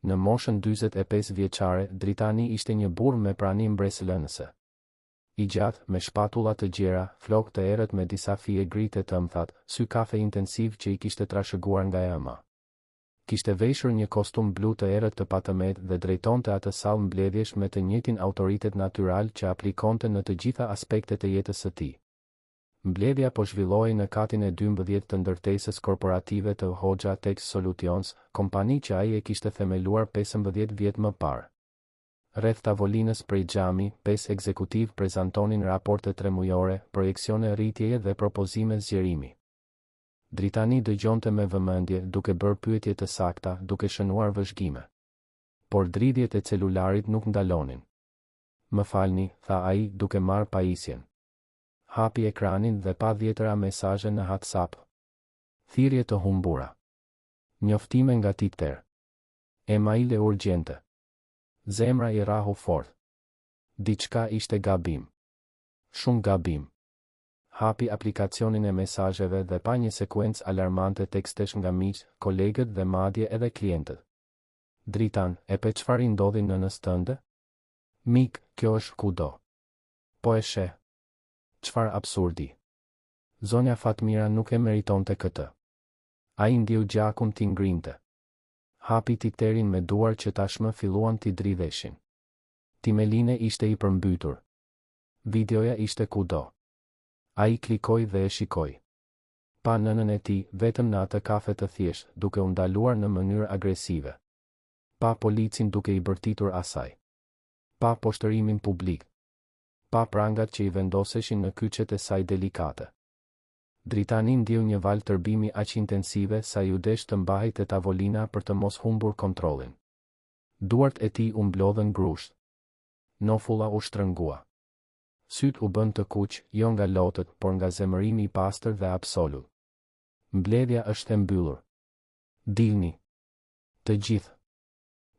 Në moshën 45 vjeçare, Dritani ishte një burr me prani mbresëlënëse. I gjatë, me shpatulla të gjera, flokë të errët me disa fije gri të tëmthat, sy kafe intensiv që i kishte trashëguar nga ema. Kishte veshur një kostum blu të errët të patëmet dhe drejtonte atë sallë mbledhjesh me të njëjtin autoritet natyral që aplikonte në të gjitha aspektet e jetës së tij. Mbledhja po zhvillohej në katin e 12 të ndërtesës korporative të Hoxha Tech Solutions, kompani që ai e kishte themeluar 15 vjet më parë. Rreth tavolinës prej xhami, 5 ekzekutiv prezantonin raporte tremujore, projeksione rritjeje dhe propozime zgjerimi. Dritani dëgjonte me vëmendje, duke bërë pyetje të sakta, duke shënuar vëzhgime. Por dridhjet e celularit nuk ndalonin. "Më falni," tha ai, duke marrë pajisjen. Hapi ekranin dhe pa 10 mesazhe në WhatsApp. Thirrje të humbura. Njoftime nga Titer. Emaile urgjente. Zemra i rahu fort. Diçka ishte gabim. Shumë gabim. Hapi aplikacionin e mesazheve dhe pa një sekuencë alarmante tekstesh nga miq, kolegët dhe madje edhe klientët. "Dritan, e pe çfarë i ndodhi nënës tënde?" "Mik, kjo është kudo." "Po e sheh. Çfarë absurdi." Zonja Fatmira nuk e meritonte këtë. Ai ndiu gjakun t'i ngrinte. Hapi Titerin me duar që tashmë filluan t'i dridheshin. Timeline ishte i përmbytur. Videoja ishte kudo. Ai klikoi dhe e shikoi. Pa nënën e tij, vetëm në atë kafe të thjeshtë, duke u ndaluar në mënyrë agresive. Pa policin duke i bërtitur asaj. Pa poshtërimin publik. Pa prangat që i vendoseshin në kyçet e saj delikate. Dritani ndiu një val tërbimi aq intensive sa ju desh të mbahej te tavolina për të mos humbur kontrollin. Duart e tij u mblodhën grusht. Nofulla u shtrëngua. Syt u bën të kuq, jo nga lotët, por nga zemërimi i pastër dhe absolut. Mbledhja është e mbyllur. Dilni. Të gjithë.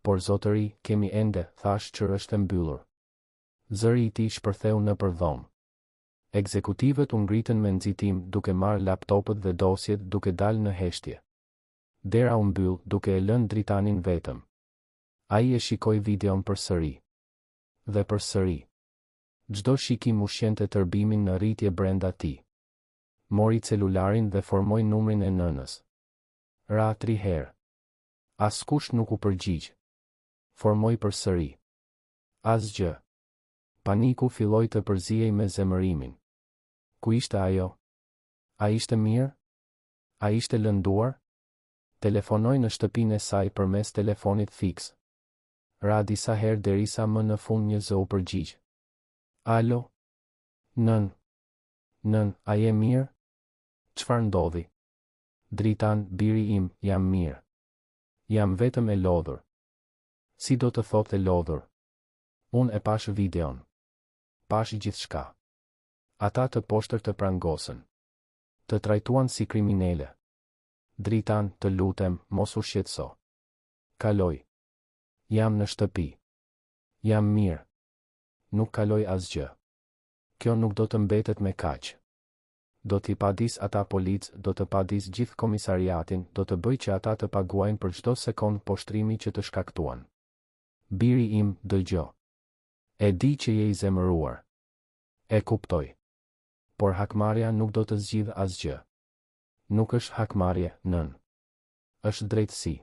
Por zotëri, kemi ende, thash që është e mbyllur. Zëri i tij shpërtheu në përdhom. Ekzekutivët u ngritën me nxitim, duke marrë laptopët dhe dosjet, duke dalë në heshtje. Dera u mbyll, duke e lënë Dritanin vetëm. Ai e shikoi videon përsëri. Dhe përsëri. Çdo shikim ushqente tërbimin në rritje brenda tij. Mori celularin dhe formoi numrin e nënës. Ra 3 herë. Askush nuk u përgjigj. Formoi përsëri. Asgjë. Paniku filloi të përzihej me zemërimin. Ku ishte ajo? A ishte mirë? A ishte lënduar? Telefonoi në shtëpinë e saj përmes telefonit fiks. Ra disa herë derisa më në fund një zë u përgjigj. Alo? Nën. Nën, a je mirë? Çfarë ndodhi? Dritan, biri im, jam mirë. Jam vetëm e lodhur. Si do të thotë e lodhur? Unë e pash videon. Pash gjithçka. Ata të poshtër të prangosën. Të trajtuan si kriminele. Dritan, të lutem, mos u shqetëso. Kaloj. Jam në shtëpi. Jam mirë. Nuk kaloj asgjë. Kjo nuk do të mbetet me kaq. Do t'i padis ata policë, do të padis gjithë komisariatin, do të bëj që ata të paguajnë për çdo sekond poshtrimi që të shkaktuan. Biri im, dëgjo. E di që je i zemëruar. E kuptoj. Por hakmarrja nuk do të zgjidhë asgjë. Nuk është hakmarrje, nën. Është drejtësi.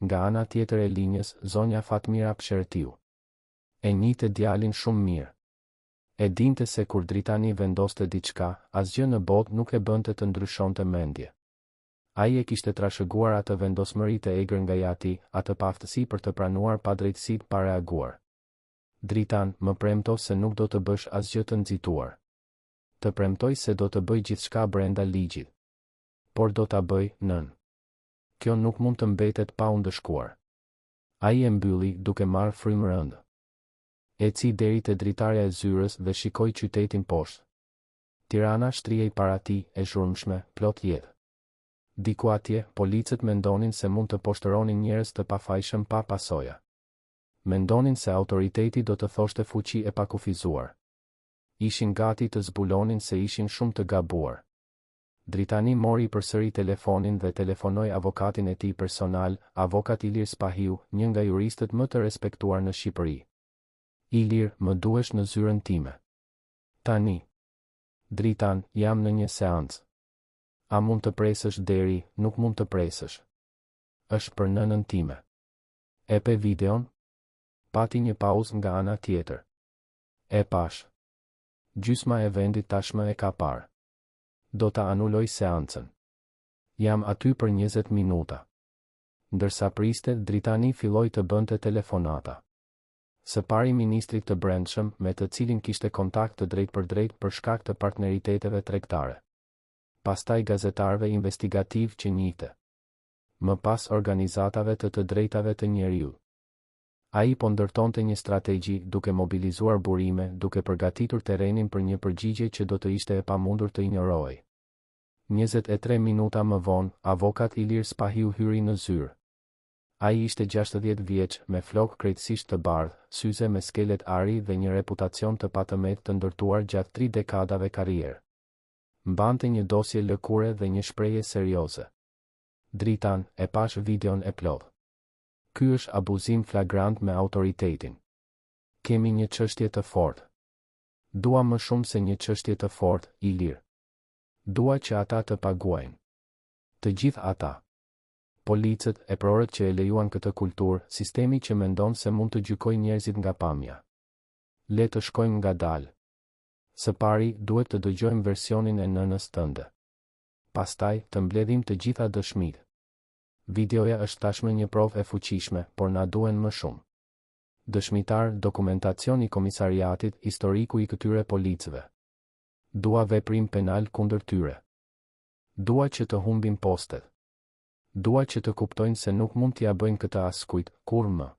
Nga ana tjetër e linjës, zonja Fatmira Pshertiu. E njihte djalin shumë mirë. E dinte se kur Dritani vendoste diçka, asgjë në botë nuk e bënte të ndryshonte mendje. Ai e kishte trashëguar atë vendosmëri të egër nga jati, atë paftësi për të pranuar padrejtësitë pa reaguar. Dritan, më premto se nuk do të bësh asgjë të nxituar. Të premtoj se do të bëj gjithçka brenda ligjit. Por do ta bëj, nën. Kjo nuk mund të mbetet pa u ndëshkuar. Ai e mbylli duke marrë frymë rëndë. Eci deri te dritarja e zyrës dhe shikoi qytetin poshtë. Tirana shtrihej para tij, e zhurmshme, plot jetë. Diku atje, policët mendonin se mund të poshtëronin njerëz të pafajshëm pa pasoja. Mendonin se autoriteti do të thoshte fuqi e pakufizuar. Ishin gati të zbulonin se ishin shumë të gabuar. Dritani mori përsëri telefonin dhe telefonoi avokatin e tij personal, avokat Ilir Spahiu, një nga juristët më të respektuar në Shqipëri. Ilir, më duhesh në zyrën time. Tani. Dritan, jam në një seancë. A mund të presësh deri, nuk mund të presësh. Është për nënën time. E pe videon? Pati një pauzë nga ana tjetër. E pash. Gjysma e vendit tashmë e ka parë. Do ta anuloj seancën. Jam aty për 20 minuta. Ndërsa priste, Dritani filloi të bënte telefonata. Së pari ministrit të brendshëm, me të cilin kishte kontakt të drejtpërdrejt për shkak të partneriteteve tregtare. Pastaj gazetarëve investigativ që njihte. Më pas organizatave të drejtave të njeriut. Ai po ndërtonte një strategji duke mobilizuar burime, duke përgatitur terrenin për një përgjigje që do të ishte e pamundur të injorohej. 23 minuta më vonë, avokat Ilir Spahiu hyri në zyrë. Ai ishte 60 vjeç, me flokë krejtësisht të bardhë, syze me skelet ari dhe një reputacion të patëmet të ndërtuar gjatë 3 dekadave karrierë. Mbante një dosje lëkure dhe një shprehje serioze. Dritan, e pash videon e plot. Ky është abuzim flagrant me autoritetin. Kemi një çështje të fortë. Dua më shumë se një çështje të fortë, Ilir. Dua që ata të paguajnë. Të gjithë ata. Policët, e prorët që e lejuan këtë kulturë, sistemi që mendon se mund të gjykojë njerëzit nga pamja. Le të shkojmë ngadalë. Së pari, duhet të dëgjojmë versionin e nënës tënde. Pastaj, të mbledhim të gjitha dëshmitë. Videoja është tashmë një provë e fuqishme, por na duhen më shumë. Dëshmitar, dokumentacion i komisariatit, historiku i këtyre policëve. Dua veprim penal kundër tyre. Dua që të humbim postet. Dua që të kuptojnë se nuk mund t'ja bëjnë këtë askujt, kur më.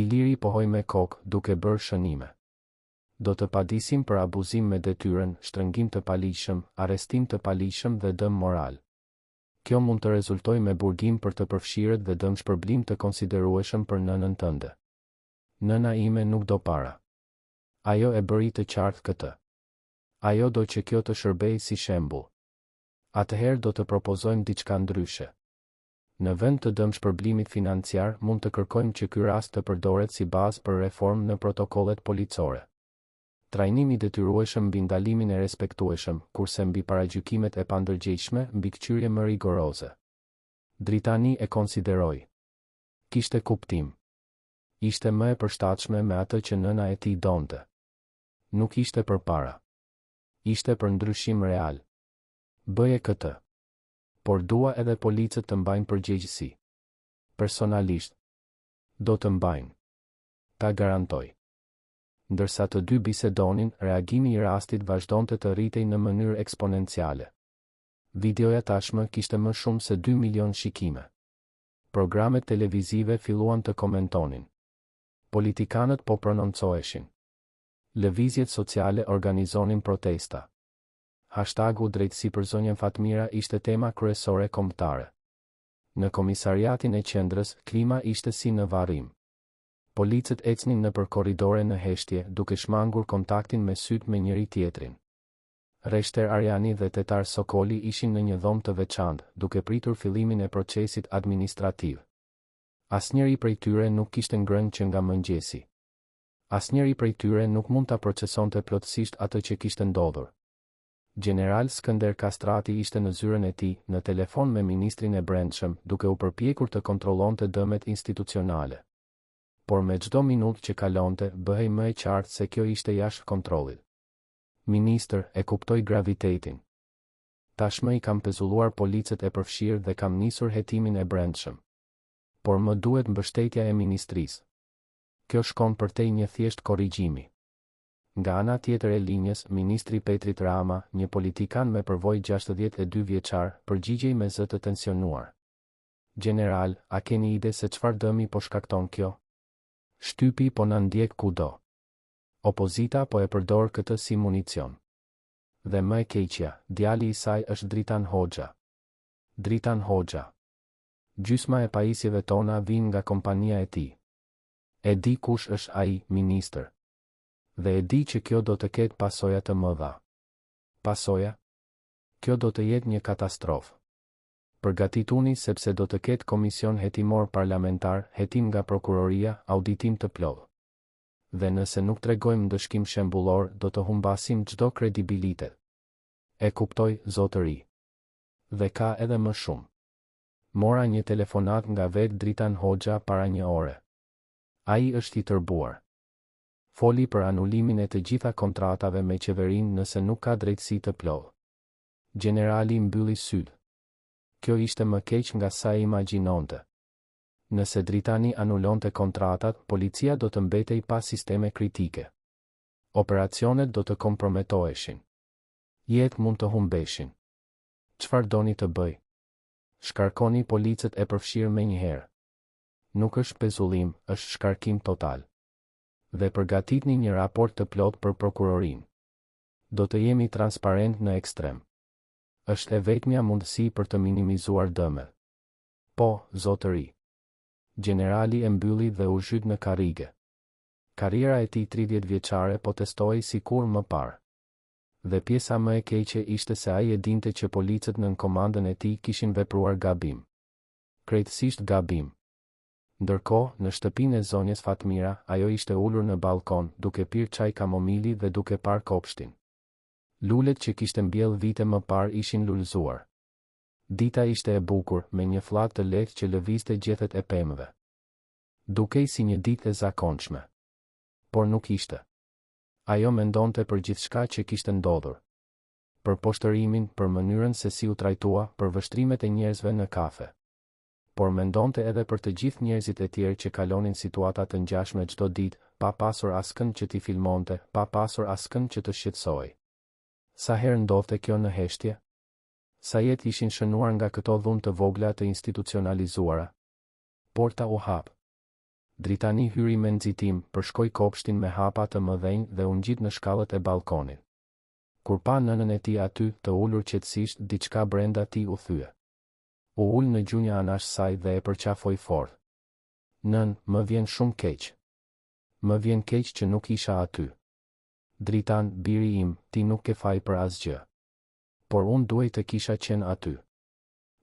Iliri pohoi me kokë, duke bërë shënime. Do të padisim për abuzim me detyrën, shtrëngim të paligjshëm, arrestim të paligjshëm dhe dëm moral. Kjo mund të rezultojë me burgim për të përfshirët dhe dëm shpërblim të konsiderueshëm për nënën tënde. Nëna ime nuk do para. Ajo e bëri të qartë këtë. Ajo do që kjo të shërbej si shembull. Atëherë do të propozojmë diçka ndryshe. Në vend të dëm shpërblimit financiar, mund të kërkojmë që ky rast të përdoret si bazë për reformë në protokollet policore. Trajnimi detyrueshëm mbi ndalimin e respektueshëm, kurse mbi paragjykimet e pandërgjegjshme mbi këqyrje më rigoroze. Dritani e konsideroi. Kishte kuptim. Ishte më e përshtatshme me atë që nëna e tij donte. Nuk ishte përpara. Ishte për ndryshim real. Bëje këtë. Por dua edhe policët të mbajnë përgjegjësi. Personalisht. Do të mbajnë. Ta garantoj. Ndërsa të dy bisedonin, reagimi i rastit vazhdonte të rritej në mënyrë eksponenciale. Videoja tashmë kishte më shumë se 2 milion shikime. Programet televizive filluan të komentonin. Politikanët po prononcoheshin. Lëvizjet sociale organizonin protesta. Hashtagu drejtësi për zonjën Fatmira ishte tema kryesore kombëtare. Në komisariatin e qendrës, klima ishte si në varrim. Policët ecnin nëpër korridore në heshtje, duke shmangur kontaktin me syt me njëri tjetrin. Reshter Arjani dhe Tetar Sokoli ishin në një dhomë të veçantë, duke pritur fillimin e procesit administrativ. Asnjëri prej tyre nuk kishte ngrënë që nga mëngjesi. Asnjëri prej tyre nuk mund ta procesonte plotësisht atë që kishte ndodhur. General Skënder Kastrati ishte në zyrën e tij, në telefon me ministrin e brendshëm, duke u përpjekur të kontrollonte dëmet institucionale. Por me çdo minutë që kalonte, bëhej më e qartë se kjo ishte jashtë kontrollit. Ministër, e kuptoj gravitetin. Tashmë i kam pezulluar policët e përfshirë dhe kam nisur hetimin e brendshëm. Por më duhet mbështetja e ministrisë. Kjo shkon përtej një thjesht korrigjimi. Nga ana tjetër e linjës, ministri Petrit Rama, një politikan me përvojë 62 vjeçar, përgjigjej me zë të tensionuar. General, a keni ide se çfarë dëmi po shkakton kjo? Shtypi po na ndjek kudo. Opozita po e përdor këtë si municion. Dhe më e keqja, djali i saj është Dritan Hoxha. Dritan Hoxha. Gjysma e pajisjeve tona vijnë nga kompania e tij. E di kush është ai, ministër. Dhe e di që kjo do të ketë pasoja të mëdha. Pasoja? Kjo do të jetë një katastrofë. Përgatituni sepse do të ketë komision hetimor parlamentar, hetim nga prokuroria, auditim të plotë. Dhe nëse nuk tregojmë ndëshkim shembullor, do të humbasim çdo kredibilitet. E kuptoj, zotëri. Dhe ka edhe më shumë. Mora një telefonat nga vetë Dritan Hoxha para një ore. Ai është i tërbuar. Foli për anulimin e të gjitha kontratave me qeverinë nëse nuk ka drejtësi të plotë. Generali mbylli sytë. Kjo ishte më keq nga sa e imagjinonte. Nëse Dritani anulonte kontratat, policia do të mbetej pa sisteme kritike. Operacionet do të komprometoheshin. Jetë mund të humbeshin. Çfarë doni të bëj? Shkarkoni policët e përfshirë me njëherë. Nuk është pezullim, është shkarkim total. Dhe përgatitni një raport të plot për prokurorinë. Do të jemi transparent në ekstrem. Është e vetmja mundësi për të minimizuar dëmet. Po, zotëri. Generali e mbylli dhe u zhyt në karrige. Karriera e tij 30 vjeçare po testoi sikur më parë. Dhe pjesa më e keqe ishte se ai e dinte që policët nën komandën e tij kishin vepruar gabim. Krejtësisht gabim. Ndërkohë, në shtëpinë e zonjës Fatmira, ajo ishte ulur në balkon, duke pirë çaj kamomili dhe duke parë kopshtin. Lulet që kishte mbjell vite më parë ishin lulëzuar. Dita ishte e bukur, me një fllat të lehtë që lëvizte gjethet e pemëve. Dukej si një ditë e zakonshme. Por nuk ishte. Ajo mendonte për gjithçka që kishte ndodhur. Për poshtërimin, për mënyrën se si u trajtua, për vështrimet e njerëzve në kafe. Por mendonte edhe për të gjithë njerëzit e tjerë që kalonin situata të ngjashme çdo ditë, pa pasur askën që t'i filmonte, pa pasur askën që të shqetësoj. Sa herë ndodhte kjo në heshtje? Sa jetë ishin shënuar nga këto dhunë të vogla të institucionalizuara? Porta u hap. Dritani hyri me nxitim, përshkoi kopshtin me hapa të mëdhenj dhe u ngjit në shkallët e balkonit. Kur pa nënën e tij aty, të ulur qetësisht, diçka brenda tij u thye. U ul në gjunjë anash saj dhe e përqafoi fort. Nën, më vjen shumë keq. Më vjen keq që nuk isha aty. Dritan, biri im, ti nuk ke faj për asgjë. Por unë duhej të kisha qenë aty.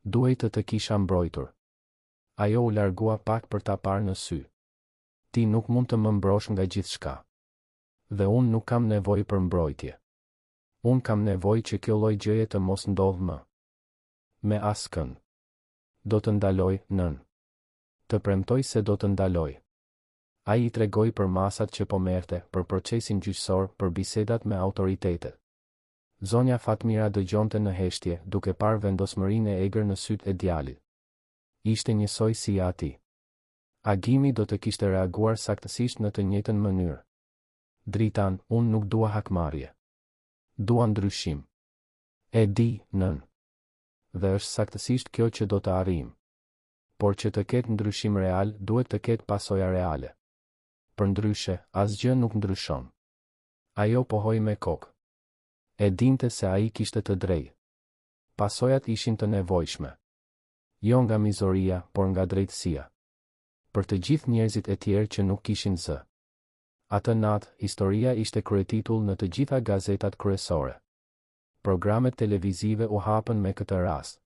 Duhej të kisha mbrojtur. Ajo u largua pak për ta parë në sy. Ti nuk mund të më mbrosh nga gjithçka. Dhe unë nuk kam nevojë për mbrojtje. Unë kam nevojë që kjo lloj gjëje të mos ndodh më. Me askën. Do të ndaloj, nën. Të premtoj se do të ndaloj. Ai i tregoi për masat që po merrte, për procesin gjyqësor, për bisedat me autoritetet. Zonja Fatmira dëgjonte në heshtje, duke parë vendosmërinë e egër në sytë e djalit. Ishte njësoj si ati. Agimi do të kishte reaguar saktësisht në të njëjtën mënyrë. Dritan, unë nuk dua hakmarrje. Dua ndryshim. E di, nën. Dhe është saktësisht kjo që do të arrijmë. Por që të ketë ndryshim real, duhet të ketë pasoja reale. Përndryshe, asgjë nuk ndryshon. Ajo pohoi me kokë. E dinte se ai kishte të drejtë. Pasojat ishin të nevojshme. Jo nga mizoria, por nga drejtësia. Për të gjithë njerëzit e tjerë që nuk kishin zë. Atë natë, historia ishte kryetitull në të gjitha gazetat kryesore. Programet televizive u hapën me këtë rast.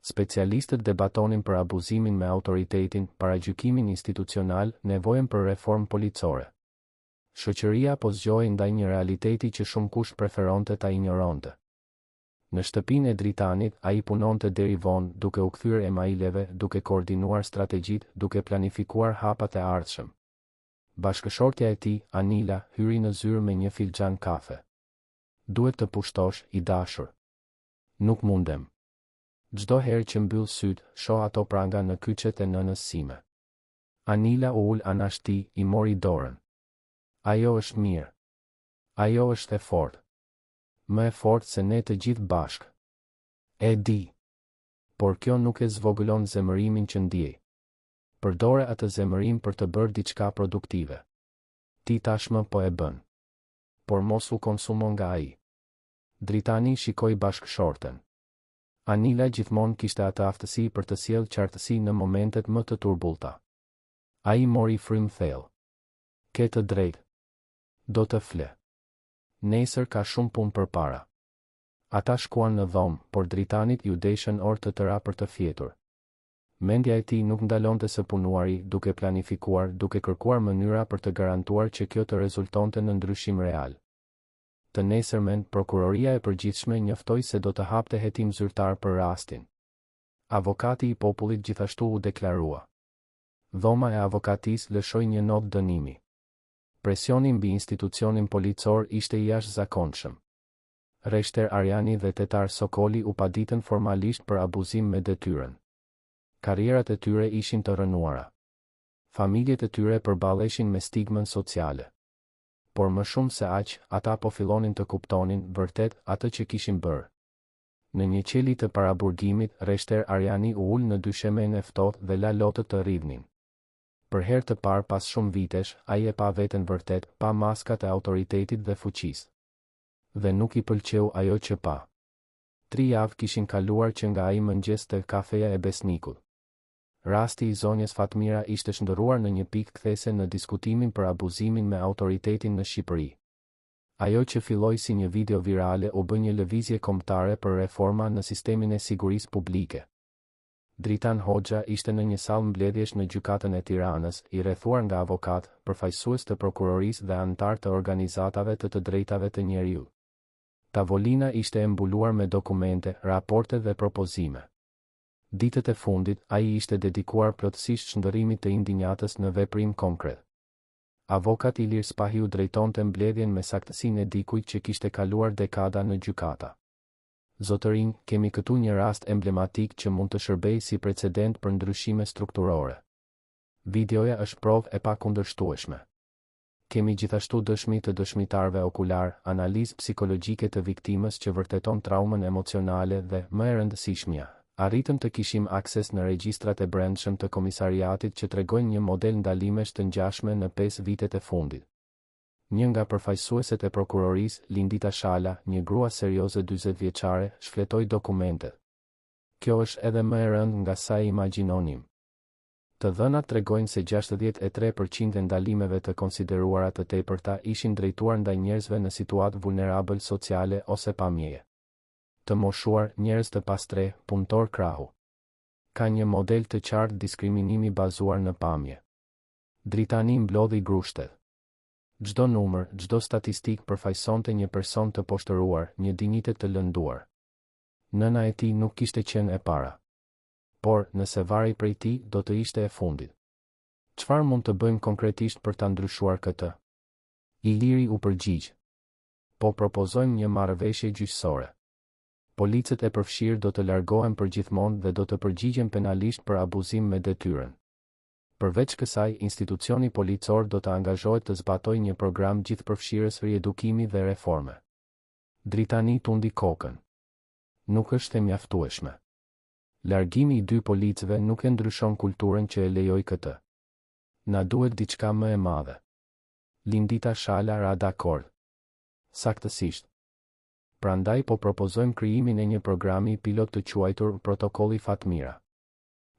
Specialistët debatonin për abuzimin me autoritetin, paragjykimin institucional, nevojën për reformë policore. Shoqëria po zgjohej ndaj një realiteti që shumë kusht preferonte ta injoronte. Në shtëpinë e Dritanit, ai punonte deri vonë, duke u kthyer emaileve, duke koordinuar strategjitë, duke planifikuar hapat e ardhshëm. Bashkëshortja e tij, Anila, hyri në zyrë me një filxhan kafe. Duhet të pushtosh, i dashur. Nuk mundem. Çdo herë që mbyll syt, shoh ato pranga në kyçet e nënës sime. Anila u ul anash tij, i mori dorën. Ajo është mirë. Ajo është e fortë. Më e fortë se ne të gjithë bashkë. E di. Por kjo nuk e zvogëlon zemërimin që ndjej. Përdore atë zemërim për të bërë diçka produktive. Ti tashmë po e bën. Por mos u konsumon nga ai. Dritani shikoi bashkëshorten. Anila gjithmonë kishte atë aftësi për të sjellë qartësi në momentet më të turbullta. Ai mori frym thellë. Ke të drejtë. Do të fle. Nesër ka shumë punë përpara. Ata shkuan në dhomë, por dritanit ju deshën orë të tëra për të fjetur. Mendja e tij nuk ndalonte së punuari, duke planifikuar, duke kërkuar mënyra për të garantuar që kjo të rezultonte në ndryshim real. Të nesërmen, prokuroria e përgjithshme njoftoi se do të hapte hetim zyrtar për rastin. Avokati i popullit gjithashtu u deklarua. Dhoma e avokatisë lëshoi një notë dënimi. Presioni mbi institucionin policor ishte i jashtëzakonshëm. Reshter Arjani dhe tetar Sokoli u paditën formalisht për abuzim me detyrën. Karrierat e tyre ishin të rënuara. Familjet e tyre përballeshin me stigmën sociale. Por më shumë se aq, ata po fillonin të kuptonin vërtet atë që kishin bërë. Në një qeli të paraburgimit, Reshter Arjani u ul në dyshemen e ftohtë dhe la lotët të rridhnin. Për herë të parë pas shumë vitesh, ai e pa veten vërtet, pa maskat e autoritetit dhe fuqisë. Dhe nuk i pëlqeu ajo që pa. 3 javë kishin kaluar që nga ai mëngjes te kafeja e Besnikut. Rasti i zonjës Fatmira ishte shndërruar në një pikë kthese në diskutimin për abuzimin me autoritetin në Shqipëri. Ajo që filloi si një video virale u bë një lëvizje kombëtare për reforma në sistemin e sigurisë publike. Dritan Hoxha ishte në një sallë mbledhjesh në gjykatën e Tiranës, i rrethuar nga avokat, përfaqësues të prokurorisë dhe anëtar të organizatave të drejtave të njeriut. Tavolina ishte e mbuluar me dokumente, raporte dhe propozime. Ditët e fundit, ai ishte dedikuar plotësisht shndërrimit të indinjatës në veprim konkret. Avokat Ilir Spahiu drejtonte mbledhjen me saktësinë e dikujt që kishte kaluar dekada në gjykata. Zotërinj, kemi këtu një rast emblematik që mund të shërbejë si precedent për ndryshime strukturore. Videoja është provë e pakundërshtueshme. Kemi gjithashtu dëshmi të dëshmitarve okular, analizë psikologjike të viktimës që vërteton traumën emocionale dhe, më e rëndësishmja, arritëm të kishim akses në regjistrat e brendshëm të komisariatit që tregojnë një model ndalimesh të ngjashme në 5 vitet e fundit. Një nga përfaqësueset e prokurorisë, Lindita Shala, një grua serioze 40 vjeçare, shfletoi dokumentet. Kjo është edhe më e rëndë nga sa e imagjinonim. Të dhënat tregojnë se 63% e ndalimeve të konsideruara të tepërta ishin drejtuar ndaj njerëzve në situatë vulnerabël sociale ose pamjeje. Të moshuar, njerëz të pastre, punëtor krahu. Ka një model të qartë diskriminimi bazuar në pamje. Dritani mblodhi grushtet. Çdo numër, çdo statistik përfaqësonte një person të poshtëruar, një dinjitet të lënduar. Nëna e tij nuk kishte qenë e para. Por, nëse vari prej tij, do të ishte e fundit. Çfarë mund të bëjmë konkretisht për ta ndryshuar këtë? Iliri u përgjigj. Po propozojmë një marrëveshje gjyqësore. Policët e përfshirë do të largohen përgjithmonë dhe do të përgjigjen penalisht për abuzim me detyrën. Përveç kësaj, institucioni policor do të angazhohet të zbatojë një program gjithëpërfshirës riedukimi dhe reforme. Dritani tundi kokën. Nuk është e mjaftueshme. Largimi i 2 policëve nuk e ndryshon kulturën që e lejoi këtë. Na duhet diçka më e madhe. Lindita Shala ra dakord. Saktësisht. Prandaj po propozojmë krijimin e një programi pilot të quajtur Protokolli Fatmira.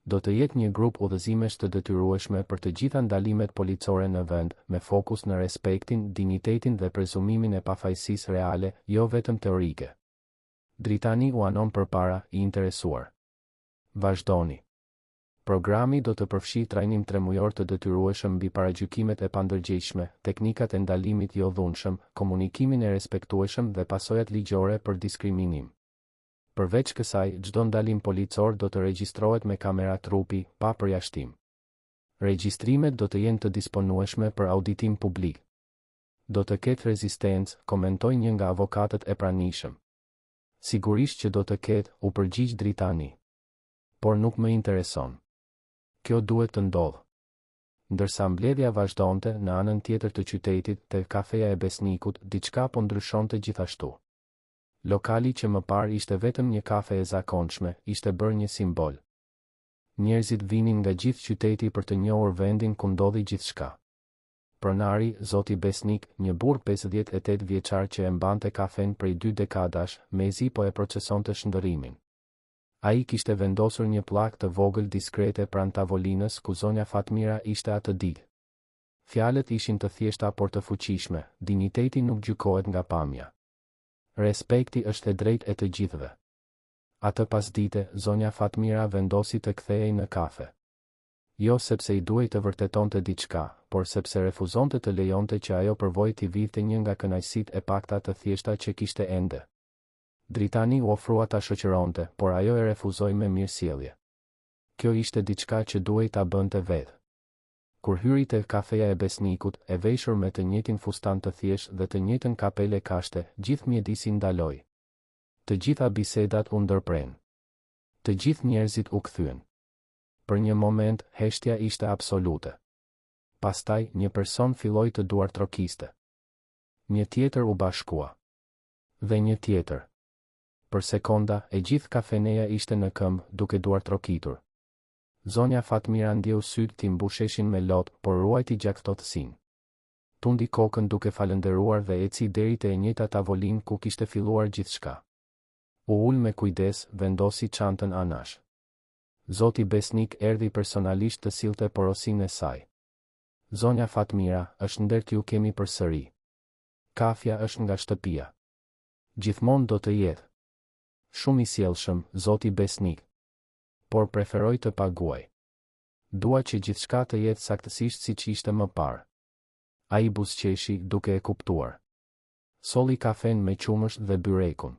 Do të jetë një grup udhëzimesh të detyrueshme për të gjitha ndalimet policore në vend, me fokus në respektin, dinjitetin dhe prezumimin e pafajësisë reale, jo vetëm teorike. Dritani u anon përpara, i interesuar. Vazhdoni. Programi do të përfshijë trajnim 3 mujor të detyrueshëm mbi paragjykimet e pandërgjegjshme, teknikat e ndalimit jo dhunshëm, komunikimin e respektueshëm dhe pasojat ligjore për diskriminim. Përveç kësaj, çdo ndalim policor do të regjistrohet me kamera trupi, pa përjashtim. Regjistrimet do të jenë të disponueshme për auditim publik. Do të ketë rezistencë, komentoi një nga avokatët e pranishëm. Sigurisht që do të ketë, u përgjigj Dritani. Por nuk më intereson. Kjo duhet të ndodhë. Ndërsa mbledhja vazhdonte në anën tjetër të qytetit, te kafeja e Besnikut, diçka po ndryshonte gjithashtu. Lokali që më parë ishte vetëm një kafe e zakonshme, ishte bërë një simbol. Njerëzit vinin nga gjithë qyteti për të njohur vendin ku ndodhi gjithçka. Pronari, zoti Besnik, një burr 58 vjeçar që e mbante kafen prej 2 dekadash, mezi po e procesonte shndërrimin. Ai kishte vendosur një pllakë të vogël diskrete pranë tavolinës ku zonja Fatmira ishte atë ditë. Fjalët ishin të thjeshta por të fuqishme, dinjiteti nuk gjykohet nga pamja. Respekti është e drejtë e të gjithëve. Atë pasdite, zonja Fatmira vendosi të kthehej në kafe. Jo sepse i duhej të vërtetonte diçka, por sepse refuzonte të lejonte që ajo përvojë t'i vidhte një nga kënaqësitë e pakta të thjeshta që kishte ende. Dritani u ofrua ta shoqëronte, por ajo e refuzoi me mirësjellje. Kjo ishte diçka që duhej ta bënte vetë. Kur hyri te kafeja e Besnikut, e veshur me të njëjtin fustan të thjeshtë dhe të njëjtën kapele kashte, gjithë mjedisi ndaloi. Të gjitha bisedat u ndërpren. Të gjithë njerëzit u kthyen. Për një moment, heshtja ishte absolute. Pastaj, një person filloi të duartrokiste. Një tjetër u bashkua. Dhe një tjetër. Për sekonda, e gjithë kafeneja ishte në këmbë, duke duartrokitur. Zonja Fatmira ndjeu sytë t'i mbusheshin me lot, por ruajti gjaktotësinë. Tundi kokën duke falënderuar dhe eci deri te e njëjta tavolinë ku kishte filluar gjithçka. U ul me kujdes, vendosi çantën anash. Zoti Besnik erdhi personalisht të sillte porosinë e saj. Zonja Fatmira, është nder t'ju kemi përsëri. Kafja është nga shtëpia. Gjithmonë do të jetë. Shumë i sjellshëm, zoti Besnik. Por preferoj të paguaj. Dua që gjithçka të jetë saktësisht siç ishte më parë. Ai buzëqeshi, duke e kuptuar. Solli kafen me qumësht dhe byrekun.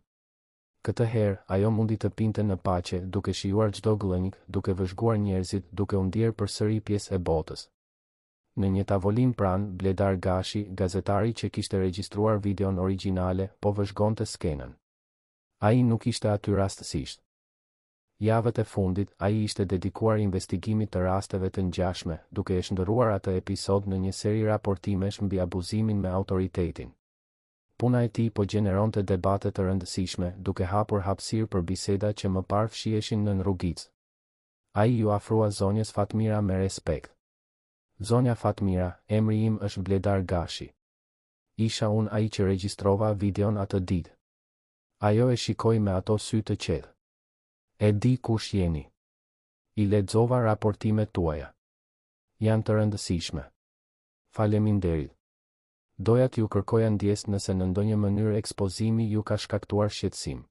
Këtë herë, ajo mundi të pinte në paqe, duke shijuar çdo gëllënjk, duke vëzhguar njerëzit, duke u ndier përsëri pjesë e botës. Në një tavolinë pranë, Bledar Gashi, gazetari që kishte regjistruar videon origjinale, po vëzhgonte skenën. Ai nuk ishte aty rastësisht. Javët e fundit, ai ishte dedikuar investigimit të rasteve të ngjashme, duke e shndërruar atë episod në një seri raportimesh mbi abuzimin me autoritetin. Puna e tij po gjeneronte debate të rëndësishme, duke hapur hapësirë për biseda që më parë fshieshin në rrugic. Ai ju afrua zonjës Fatmira me respekt. Zonja Fatmira, emri im është Bledar Gashi. Isha unë ai që regjistrova videon atë ditë. Ajo e shikoi me ato sy të qetë. E di kush jeni. I lexova raportimet tuaja. Janë të rëndësishme. Faleminderit. Doja t'ju kërkoja ndjes nëse në ndonjë mënyrë ekspozimi ju ka shkaktuar shqetësim.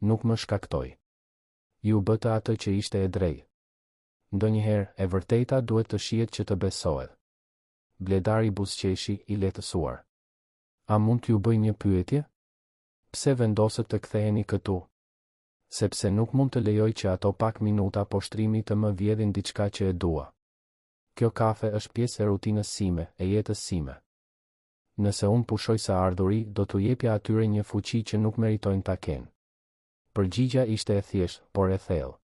Nuk më shkaktoi. Ju bëta atë që ishte e drejtë. Ndonjëherë, e vërteta duhet të shihet që të besohet. Bledari buzëqeshi, i lehtësuar. A mund t'ju bëj një pyetje? Pse vendosët të ktheheni këtu? Sepse nuk mund të lejoj që ato pak minuta poshtrimi të më vjedhin diçka që e dua. Kjo kafe është pjesë e rutinës sime, e jetës sime. Nëse unë pushoj sa ardhuri, do t'u jepja atyre një fuqi që nuk meritojnë ta kenë. Përgjigja ishte e thjeshtë, por e thellë.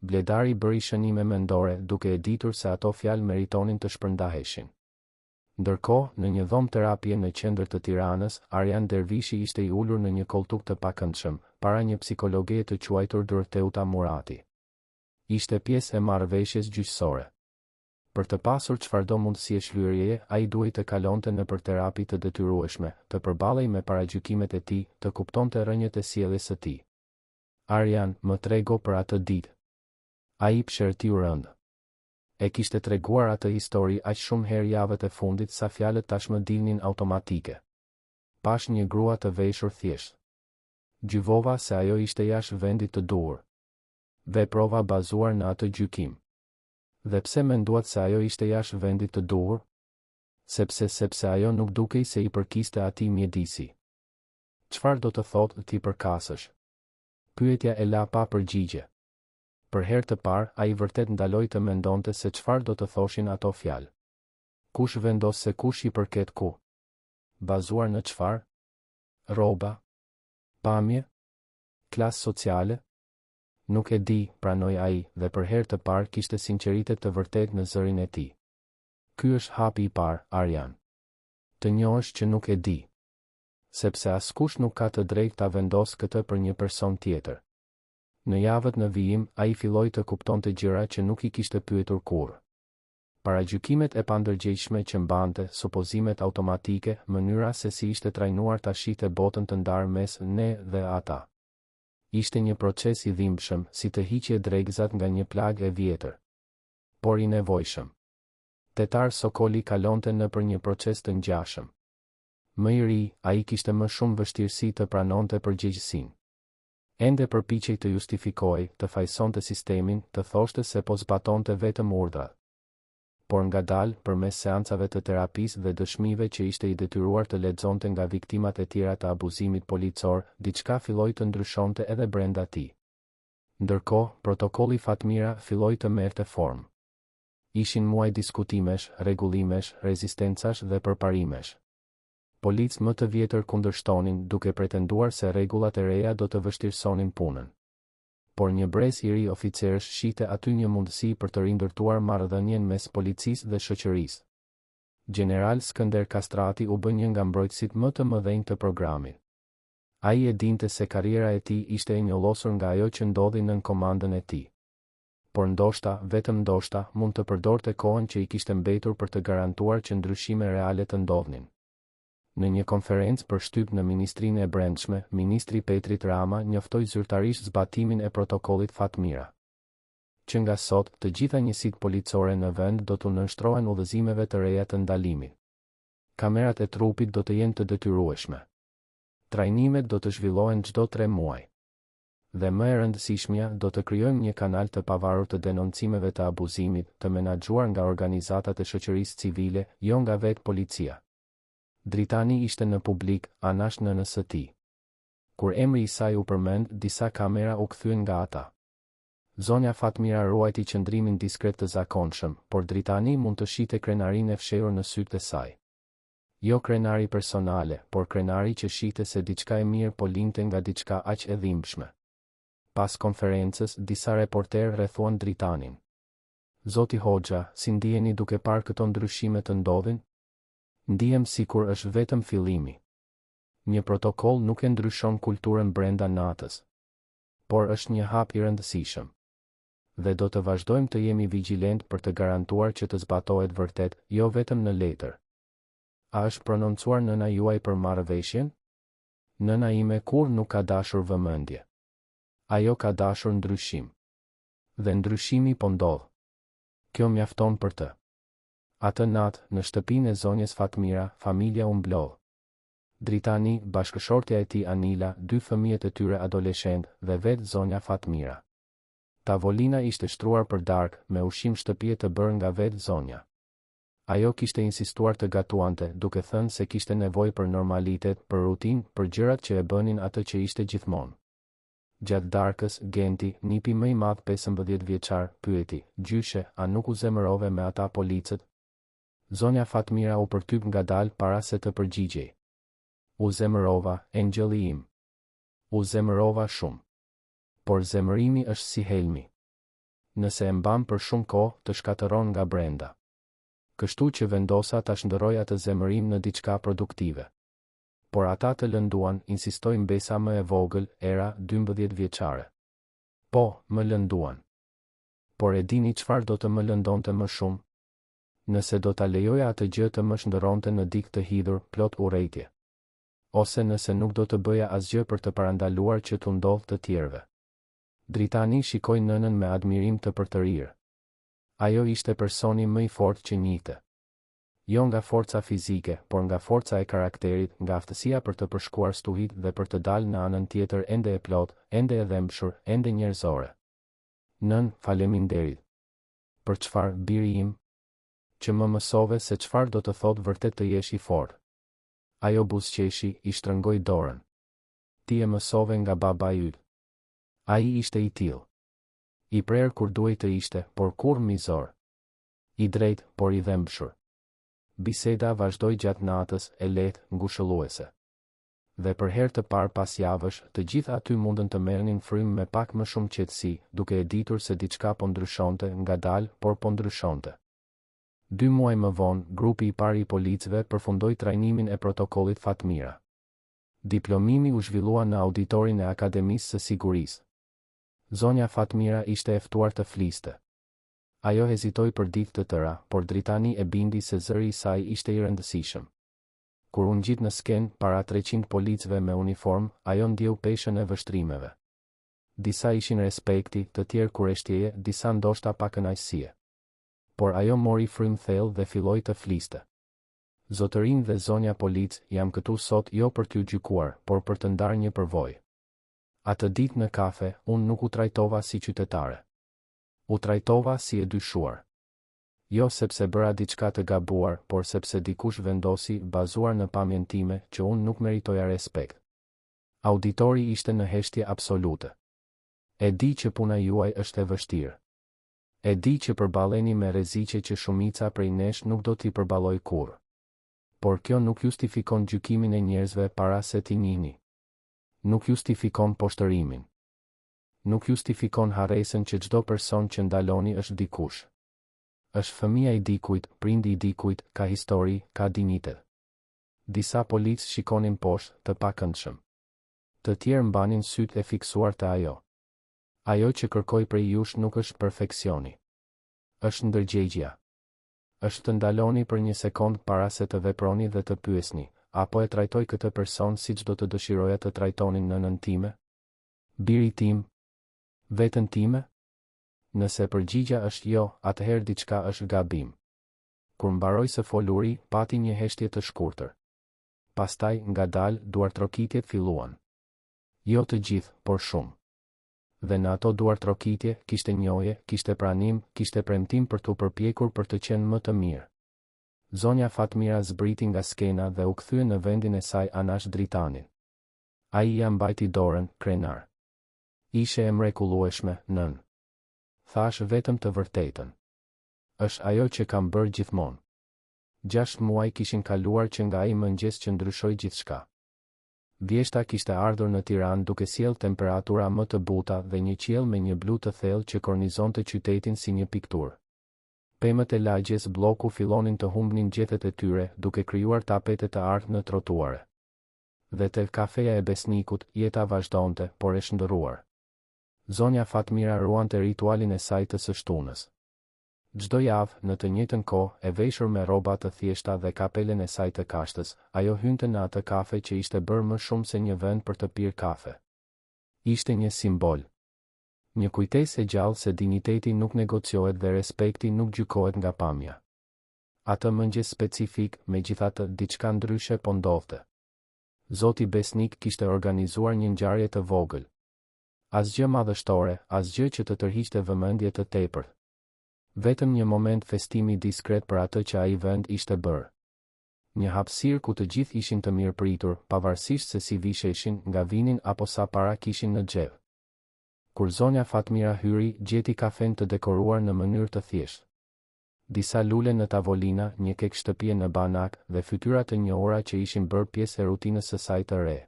Bledari bëri shënime mendore, duke e ditur se ato fjalë meritonin të shpërndaheshin. Ndërkohë, në një dhomë terapie në qendër të Tiranës, Arjan Dervishi ishte i ulur në një koltuk të pakëndshëm, para një psikologe të quajtur Dorteuta Murati. Ishte pjesë e marrëveshjes gjyqësore. Për të pasur çfarëdo mundësie shlyerjeje, ai duhej të kalonte nëpër terapi të detyrueshme, të përballej me paragjykimet e tij, të kuptonte rrënjët e sjelljes së tij. Arjan, më trego për atë ditë. Ai pshërtiu rënd. E kishte treguar atë histori aq shumë herë javët e fundit sa fjalët tashmë dilnin automatike. Pash një grua të veshur thjesht. Gjyvova se ajo ishte jashtë vendit të duhur. Veprova bazuar në atë gjykim. Dhe pse menduat se ajo ishte jashtë vendit të duhur? Sepse ajo nuk dukej se i përkiste atij mjedisi. Çfarë do të thotë ti përkasësh? Pyetja e la pa përgjigje. Për herë të parë, ai vërtet ndaloi të mendonte se çfarë do të thoshin ato fjalë. Kush vendos se kush i përket ku? Bazuar në çfarë? Rroba? Pamje? Klasë sociale? Nuk e di, pranoi ai, dhe për herë të parë kishte sinqeritet të vërtet në zërin e tij. Ky është hapi i parë, Arjan. Të njohësh që nuk e di. sepse askush nuk ka të drejtë ta vendosë këtë për një person tjetër. Në javët në vijim, ai filloi të kuptonte gjëra që nuk i kishte pyetur kurrë. Paragjykimet e pandërgjegjshme që mbante, supozimet automatike, mënyra se si ishte trajnuar ta shihte botën të ndarë mes ne dhe ata. Ishte një proces i dhimbshëm, si të hiqje dregëzat nga një plagë e vjetër. Por i nevojshëm. Tetar Sokoli kalonte nëpër një proces të ngjashëm. Më i ri, ai kishte më shumë vështirësi të pranonte përgjegjësinë. Ende përpiqej të justifikojë, të fajsonte sistemin, të thoshte se po zbatonte vetëm urdhrat. Por ngadalë, përmes seancave të terapisë dhe dëshmive që ishte i detyruar të lexonte nga viktimat e tjera të abuzimit policor, diçka filloi të ndryshonte edhe brenda tij. Ndërkohë, protokolli Fatmira filloi të merrte formë. Ishin muaj diskutimesh, rregullimesh, rezistencash dhe përparimesh. Policë më të vjetër kundërshtonin, duke pretenduar se rregullat e reja do të vështirësonin punën. Por një brez i ri oficerësh shihte aty një mundësi për të rindërtuar marrëdhënien mes policisë dhe shoqërisë. General Skënder Kastrati u bë një nga mbrojtësit më të mëdhenj të programit. Ai e dinte se karriera e tij ishte e njollosur nga ajo që ndodhi nën komandën e tij. Por ndoshta, vetëm ndoshta, mund të përdorte kohën që i kishte mbetur për të garantuar që ndryshime reale të ndodhnin. Në një konferencë për shtyp në Ministrinë e Brendshme, Ministri Petrit Rama njoftoi zyrtarisht zbatimin e protokollit Fatmira. Që nga sot, të gjitha njësitë policore në vend do të nënshtrohen udhëzimeve të reja të ndalimit. Kamerat e trupit do të jenë të detyrueshme. Trajnimet do të zhvillohen çdo 3 muaj. Dhe më e rëndësishmja, do të krijojmë një kanal të pavarur të denoncimeve të abuzimit, të menaxhuar nga organizatat e shoqërisë civile, jo nga vetë policia. Dritani ishte në publik, anash në nënës së tij. Kur emri i saj u përmend, disa kamera u kthyen nga ata. Zonja Fatmira ruajti qëndrimin diskret të zakonshëm, por Dritani mund të shihte krenarinë e fshehur në sytë e saj. Jo krenari personale, por krenari që shihte se diçka e mirë po linte nga diçka aq e dhimbshme. Pas konferencës, disa reporter rrethuan Dritanin. Zoti Hoxha, si ndiheni duke parë këto ndryshime të ndodhin? Ndihem sikur është vetëm fillimi. Një protokoll nuk e ndryshon kulturën brenda natës, por është një hap i rëndësishëm. Dhe do të vazhdojmë të jemi vigjilent për të garantuar që të zbatohet vërtet, jo vetëm në letër. A është prononcuar nëna juaj për marrëveshjen? Nëna ime kur nuk ka dashur vëmendje. Ajo ka dashur ndryshim. Dhe ndryshimi po ndodh. Kjo mjafton për të. Atë natë, në shtëpinë e zonjes Fatmira, familja u mblodh. Dritani, bashkëshortja e tij Anila, 2 fëmijët e tyre adoleshent dhe vetë zonja Fatmira. Tavolina ishte shtruar për darkë, me ushqim shtëpie të bërë nga vetë zonja. Ajo kishte insistuar të gatuante, duke thënë se kishte nevojë për normalitet, për rutinë, për gjërat që e bënin atë që ishte gjithmonë. Gjatë darkës, Genti, nipi më i madh 15 vjeçar, pyeti, gjyshe, a nuk u zemërove me ata policët? Zonja Fatmira u përtyp ngadalë para se të përgjigjej. U zemërova, engjëlli im. U zemërova shumë. Por zemërimi është si helmi. Nëse e mban për shumë kohë, të shkatëron nga brenda. Kështu që vendosa ta shndërroj atë zemërim në diçka produktive. Por ata të lënduan, insistoi mbesa më e vogël, Era, 12 vjeçare. Po, më lënduan. Por e dini çfarë do të më lëndonte më shumë? Nëse do ta lejoja atë gjë të më shndërronte në dikë të hidhur, plot urrejtje. Ose nëse nuk do të bëja asgjë për të parandaluar që t'u ndodh të tjerëve. Dritani shikoi nënën me admirim të përtërirë. Ajo ishte personi më i fortë që njihte. Jo nga forca fizike, por nga forca e karakterit, nga aftësia për të përshkuar stuhit dhe për të dalë në anën tjetër ende e plot, ende e dhembshur, ende njerëzore. Nën, faleminderit. Për çfarë, biri im? Që më mësove se çfarë do të thotë vërtet të jesh i fortë. Ajo buzëqeshi, i shtrëngoi dorën. Ti e mësove nga baba yt. Ai ishte i tillë. I prerë kur duhej të ishte, por kur mizor. I drejtë, por i dhembshur. Biseda vazhdoi gjatë natës, e lehtë, ngushëlluese. Dhe për herë të parë pas javësh, të gjithë aty mundën të merrnin frymë me pak më shumë qetësi, duke e ditur se diçka po ndryshonte, ngadalë, por po ndryshonte. 2 muaj më vonë, grupi i parë i policëve përfundoi trajnimin e protokollit Fatmira. Diplomimi u zhvillua në auditorin e Akademisë së Sigurisë. Zonja Fatmira ishte e ftuar të fliste. Ajo hezitoi për ditë të tëra, por dritani e bindi se zëri i saj ishte i rëndësishëm. Kur u ngjit në skenë para 300 policëve me uniformë, ajo ndjeu peshën e vështrimeve. Disa ishin respekti, të tjerë kureshtjeje, disa ndoshta pa kënaqësie. Por ajo mori frymë thellë dhe filloi të fliste. Zotërinë dhe zonja polic, jam këtu sot jo për t'ju gjykuar, por për të ndarë një përvojë. Atë ditë në kafe, unë nuk u trajtova si qytetare. U trajtova si e dyshuar. Jo sepse bëra diçka të gabuar, por sepse dikush vendosi, bazuar në pamjen time, që unë nuk meritoja respekt. Auditori ishte në heshtje absolute. E di që puna juaj është e vështirë. E di që përballeni me rreziqe që shumica prej nesh nuk do t'i përballoj kurrë. Por kjo nuk justifikon gjykimin e njerëzve para se t'i njihni. Nuk justifikon poshtërimin. Nuk justifikon harresën që çdo person që ndaloni është dikush. Është fëmia i dikujt, prindi i dikujt, ka histori, ka dinjitet. Disa policë shikonin poshtë, të pakëndshëm. Të tjerë mbanin sytë e fiksuar te ajo. Ajo që kërkoj prej jush nuk është perfeksioni. Është ndërgjegjja. Është të ndaloni për një sekond para se të veproni dhe të pyesni, apo e trajtoj këtë person siç do të dëshiroja të trajtonin nënën time? Biri tim? Veten time? Nëse përgjigja është jo, atëherë diçka është gabim. Kur mbaroi së foluri, pati një heshtje të shkurtër. Pastaj, ngadalë, duartrokitjet filluan. Jo të gjithë, por shumë. Dhe në ato duartrokitje, kishte njohje, kishte pranim, kishte premtim për t'u përpjekur për të qenë më të mirë. Zonja Fatmira zbriti nga skena dhe u kthye në vendin e saj anash dritanin. Ai ia mbajti dorën, krenar. Ishe e mrekullueshme, nën. Thash vetëm të vërtetën. Është ajo që kam bërë gjithmonë. 6 muaj kishin kaluar që nga ai mëngjes që ndryshoi gjithçka. Vjeshta kishte ardhur në Tiranë duke sjell temperatura më të buta dhe një qiell me një blu të thellë që kornizonte qytetin si një pikturë. Pemët e lagjes bloku fillonin të humbnin gjethet e tyre duke krijuar tapete të artë në trotuare. Dhe te kafeja e Besnikut, jeta vazhdonte, por e shndërruar. Zonja Fatmira ruante ritualin e saj të së shtunës. Çdo javë, në të njëjtën kohë, e veshur me rroba të thjeshta dhe kapelen e saj të kashtës, ajo hynte në atë kafe që ishte bërë më shumë se një vend për të pirë kafe. Ishte një simbol. Një kujtesë e gjallë se dinjiteti nuk negociohet dhe respekti nuk gjykohet nga pamja. Atë mëngjes specifik, megjithatë, diçka ndryshe po ndodhte. Zoti Besnik kishte organizuar një ngjarje të vogël. Asgjë madhështore, asgjë që të tërhiqte vëmendje të tepërt. Vetëm një moment festimi diskret për atë që ai vend ishte bërë. Një hapësirë ku të gjithë ishin të mirëpritur, pavarësisht se si visheshin, nga vinin apo sa para kishin në xhep. Kur zonja Fatmira hyri, gjeti kafen të dekoruar në mënyrë të thjeshtë. Disa lule në tavolina, një kek shtëpie në banak dhe fytyra të njohura që ishin bërë pjesë e rutinës së saj të re.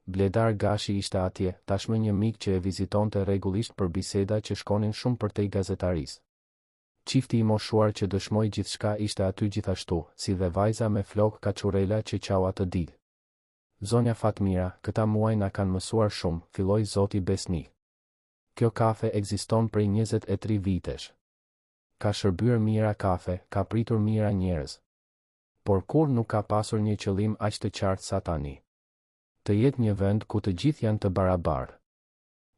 Bledar Gashi ishte atje, tashmë një mik që e vizitonte rregullisht për biseda që shkonin shumë përtej gazetarisë. Çifti i moshuar që dëshmoi gjithçka ishte aty gjithashtu, si dhe vajza me flok kaçurela që qau atë ditë. Zonja Fatmira, këta muaj na kanë mësuar shumë, filloi zoti Besnik. Kjo kafe ekziston prej 23 vitesh. Ka shërbyer mira kafe, ka pritur mira njerëz. Por kur nuk ka pasur një qëllim aq të qartë sa tani. Të jetë një vend ku të gjithë janë të barabartë.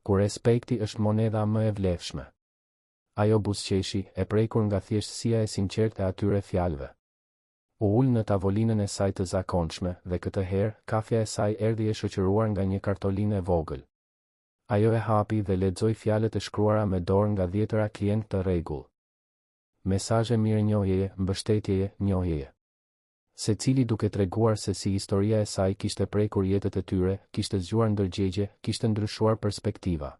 Ku respekti është monedha më e vlefshme. Ajo buzëqeshi, e prekur nga thjeshtësia e sinqertë e atyre fjalëve. U ul në tavolinën e saj të zakonshme dhe këtë herë, kafja e saj erdhi e shoqëruar nga një kartolinë e vogël. Ajo e hapi dhe lexoi fjalët e shkruara me dorë nga 10 klientë të rregull. Mesazhe mirënjohjeje, mbështetjeje, njohjeje. Secili duke treguar se si historia e saj kishte prekur jetët e tyre, kishte zgjuar ndërgjegje, kishte ndryshuar perspektiva.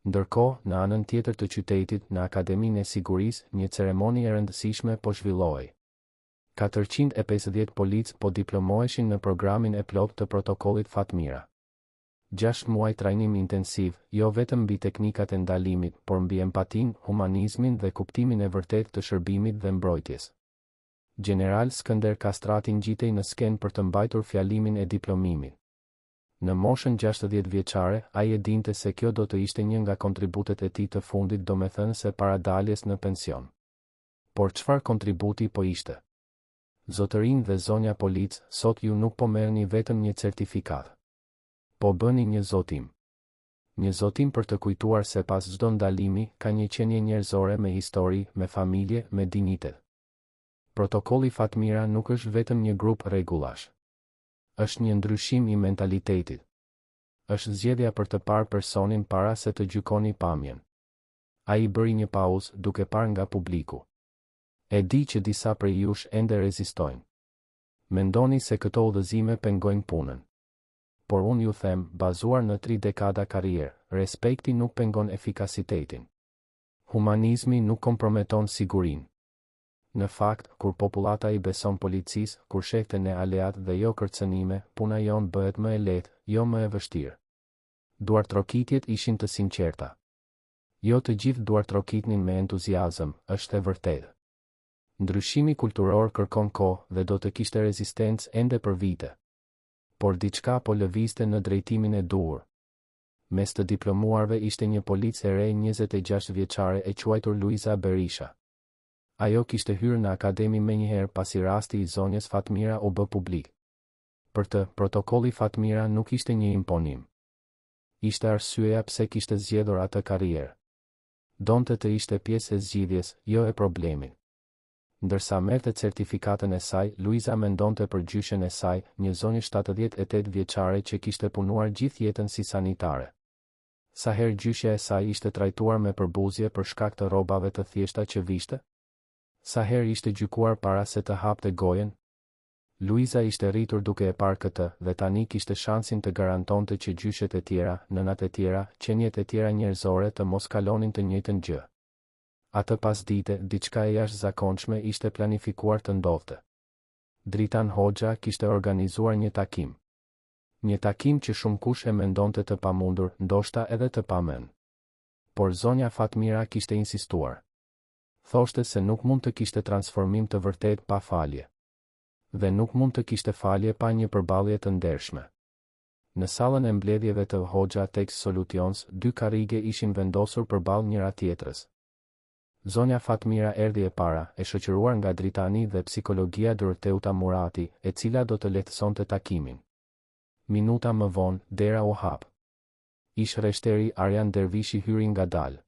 Ndërkohë, në anën tjetër të qytetit, në Akademinë e Sigurisë, një ceremoni e rëndësishme po zhvillohej. 450 policë po diplomoheshin në programin e plotë të protokollit Fatmira. 6 muaj trajnim intensiv, jo vetëm mbi teknikat e ndalimit, por mbi empatin, humanizmin dhe kuptimin e vërtetë të shërbimit dhe mbrojtjes. General Skënder Kastrati ngjitej në skenë për të mbajtur fjalimin e diplomimit. Në moshën 60 vjeçare, ai e dinte se kjo do të ishte një nga kontributet e tij të fundit, domethënë para daljes në pension. Por çfarë kontributi po ishte? Zotërinë dhe zonja polic, sot ju nuk po merrni vetëm një certifikat. Po bëni një zotim. Një zotim për të kujtuar se pas çdo ndalimi, ka një qenie njerëzore me histori, me familje, me dinitet. Protokolli Fatmira nuk është vetëm një grup rregullash. Është një ndryshim i mentalitetit. Është zgjedhja për të parë personin para se të gjykoni pamjen. Ai bëri një pauzë duke parë nga publiku. E di që disa prej jush ende rezistojnë. Mendoni se këto udhëzime pengojnë punën. Por unë ju them, bazuar në 3 dekada karrierë, respekti nuk pengon efikasitetin. Humanizmi nuk komprometon sigurinë. Në fakt, kur popullata i beson policisë, kur shehte ne aleat dhe jo kërcënime, puna jon bëhet më e lehtë, jo më e vështirë. Duartrokitjet ishin të sinqerta. Jo të gjithë duartrokitnin me entuziazëm, është e vërtetë. Ndryshimi kulturor kërkon kohë dhe do të kishte rezistencë ende për vite. Por diçka po lëvizte në drejtimin e duhur. Mes të diplomuarve ishte një polic e re 26 vjeçare e quajtur Luiza Berisha. Ajo kishte hyrë në akademi menjëherë pasi rasti i zonjës Fatmira u bë publik. Për të, protokolli Fatmira nuk ishte një imponim. Ishte arsyeja pse kishte zgjedhur atë karrierë. Donte të ishte pjesë e zgjidhjes, jo e problemit. Ndërsa merrte certifikatën e saj, Luiza mendonte për gjyshen e saj, një zonjë 78 vjeçare që kishte punuar gjithë jetën si sanitare. Sa herë gjyshja e saj ishte trajtuar me përbuzje për shkak të rrobave të thjeshta që vishte? Sa herë ishte gjykuar para se të hapte gojen? Luiza ishte rritur duke e parë këtë dhe tani kishte shansin të garantonte që gjyshet e tjera, nënat e tjera, qenjet e tjera njerëzore të mos kalonin të njëjtën gjë. Atë pasdite, diçka e jashtëzakonshme ishte planifikuar të ndodhte. Dritan Hoxha kishte organizuar një takim. Një takim që shumë kush e mendonte të pamundur, ndoshta edhe të pamend. Por zonja Fatmira kishte insistuar. Thoshte se nuk mund të kishte transformim të vërtet pa falje. Dhe nuk mund të kishte falje pa një përballje të ndershme. Në sallën e mbledhjeve të Hoxha Tex Solutions, 2 karrige ishin vendosur përballë njëra tjetrës. Zonja Fatmira erdhi e para, e shoqëruar nga Dritani dhe psikologjia Doroteuta Murati, e cila do të lehtësonte takimin. Minuta më vonë, dera u hap. Ish rreshteri Arjan Dervishi hyri ngadalë.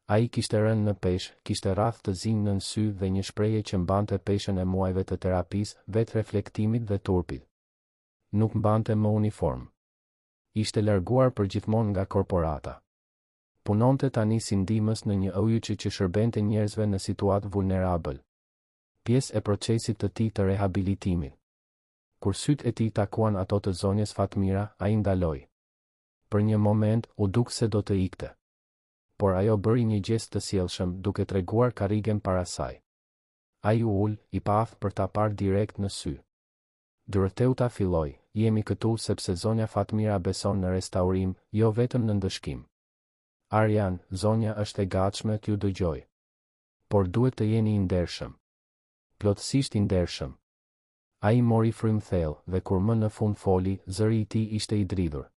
Ai kishte rënë në peshë, kishte rrath të zinj nën sy dhe një shprehje që mbante peshën e muajve të terapisë, vetë reflektimit dhe turpit. Nuk mbante më uniform. Ishte larguar përgjithmonë nga korporata. Punonte tani si ndihmës në një ujçe që shërbente njerëzve në situatë vulnerabël. Pjesë e procesit të tij të rehabilitimit. Kur sytë e tij takuan ato të zonjës Fatmira, ai ndaloi. Për një moment u duk se do të ikte. Por ajo bëri një gjest të sjellshëm duke treguar karrigen para saj. Ai u ul, i paf për ta parë direkt në sy. Doroteuta filloi, jemi këtu sepse zonja Fatmira beson në restaurim, jo vetëm në ndëshkim. Arjan, zonja është e gatshme t'ju dëgjoj. Por duhet të jeni i ndershëm. Plotësisht i ndershëm. Ai mori frym thellë dhe kur më në fund foli, zëri i tij ishte i dridhur.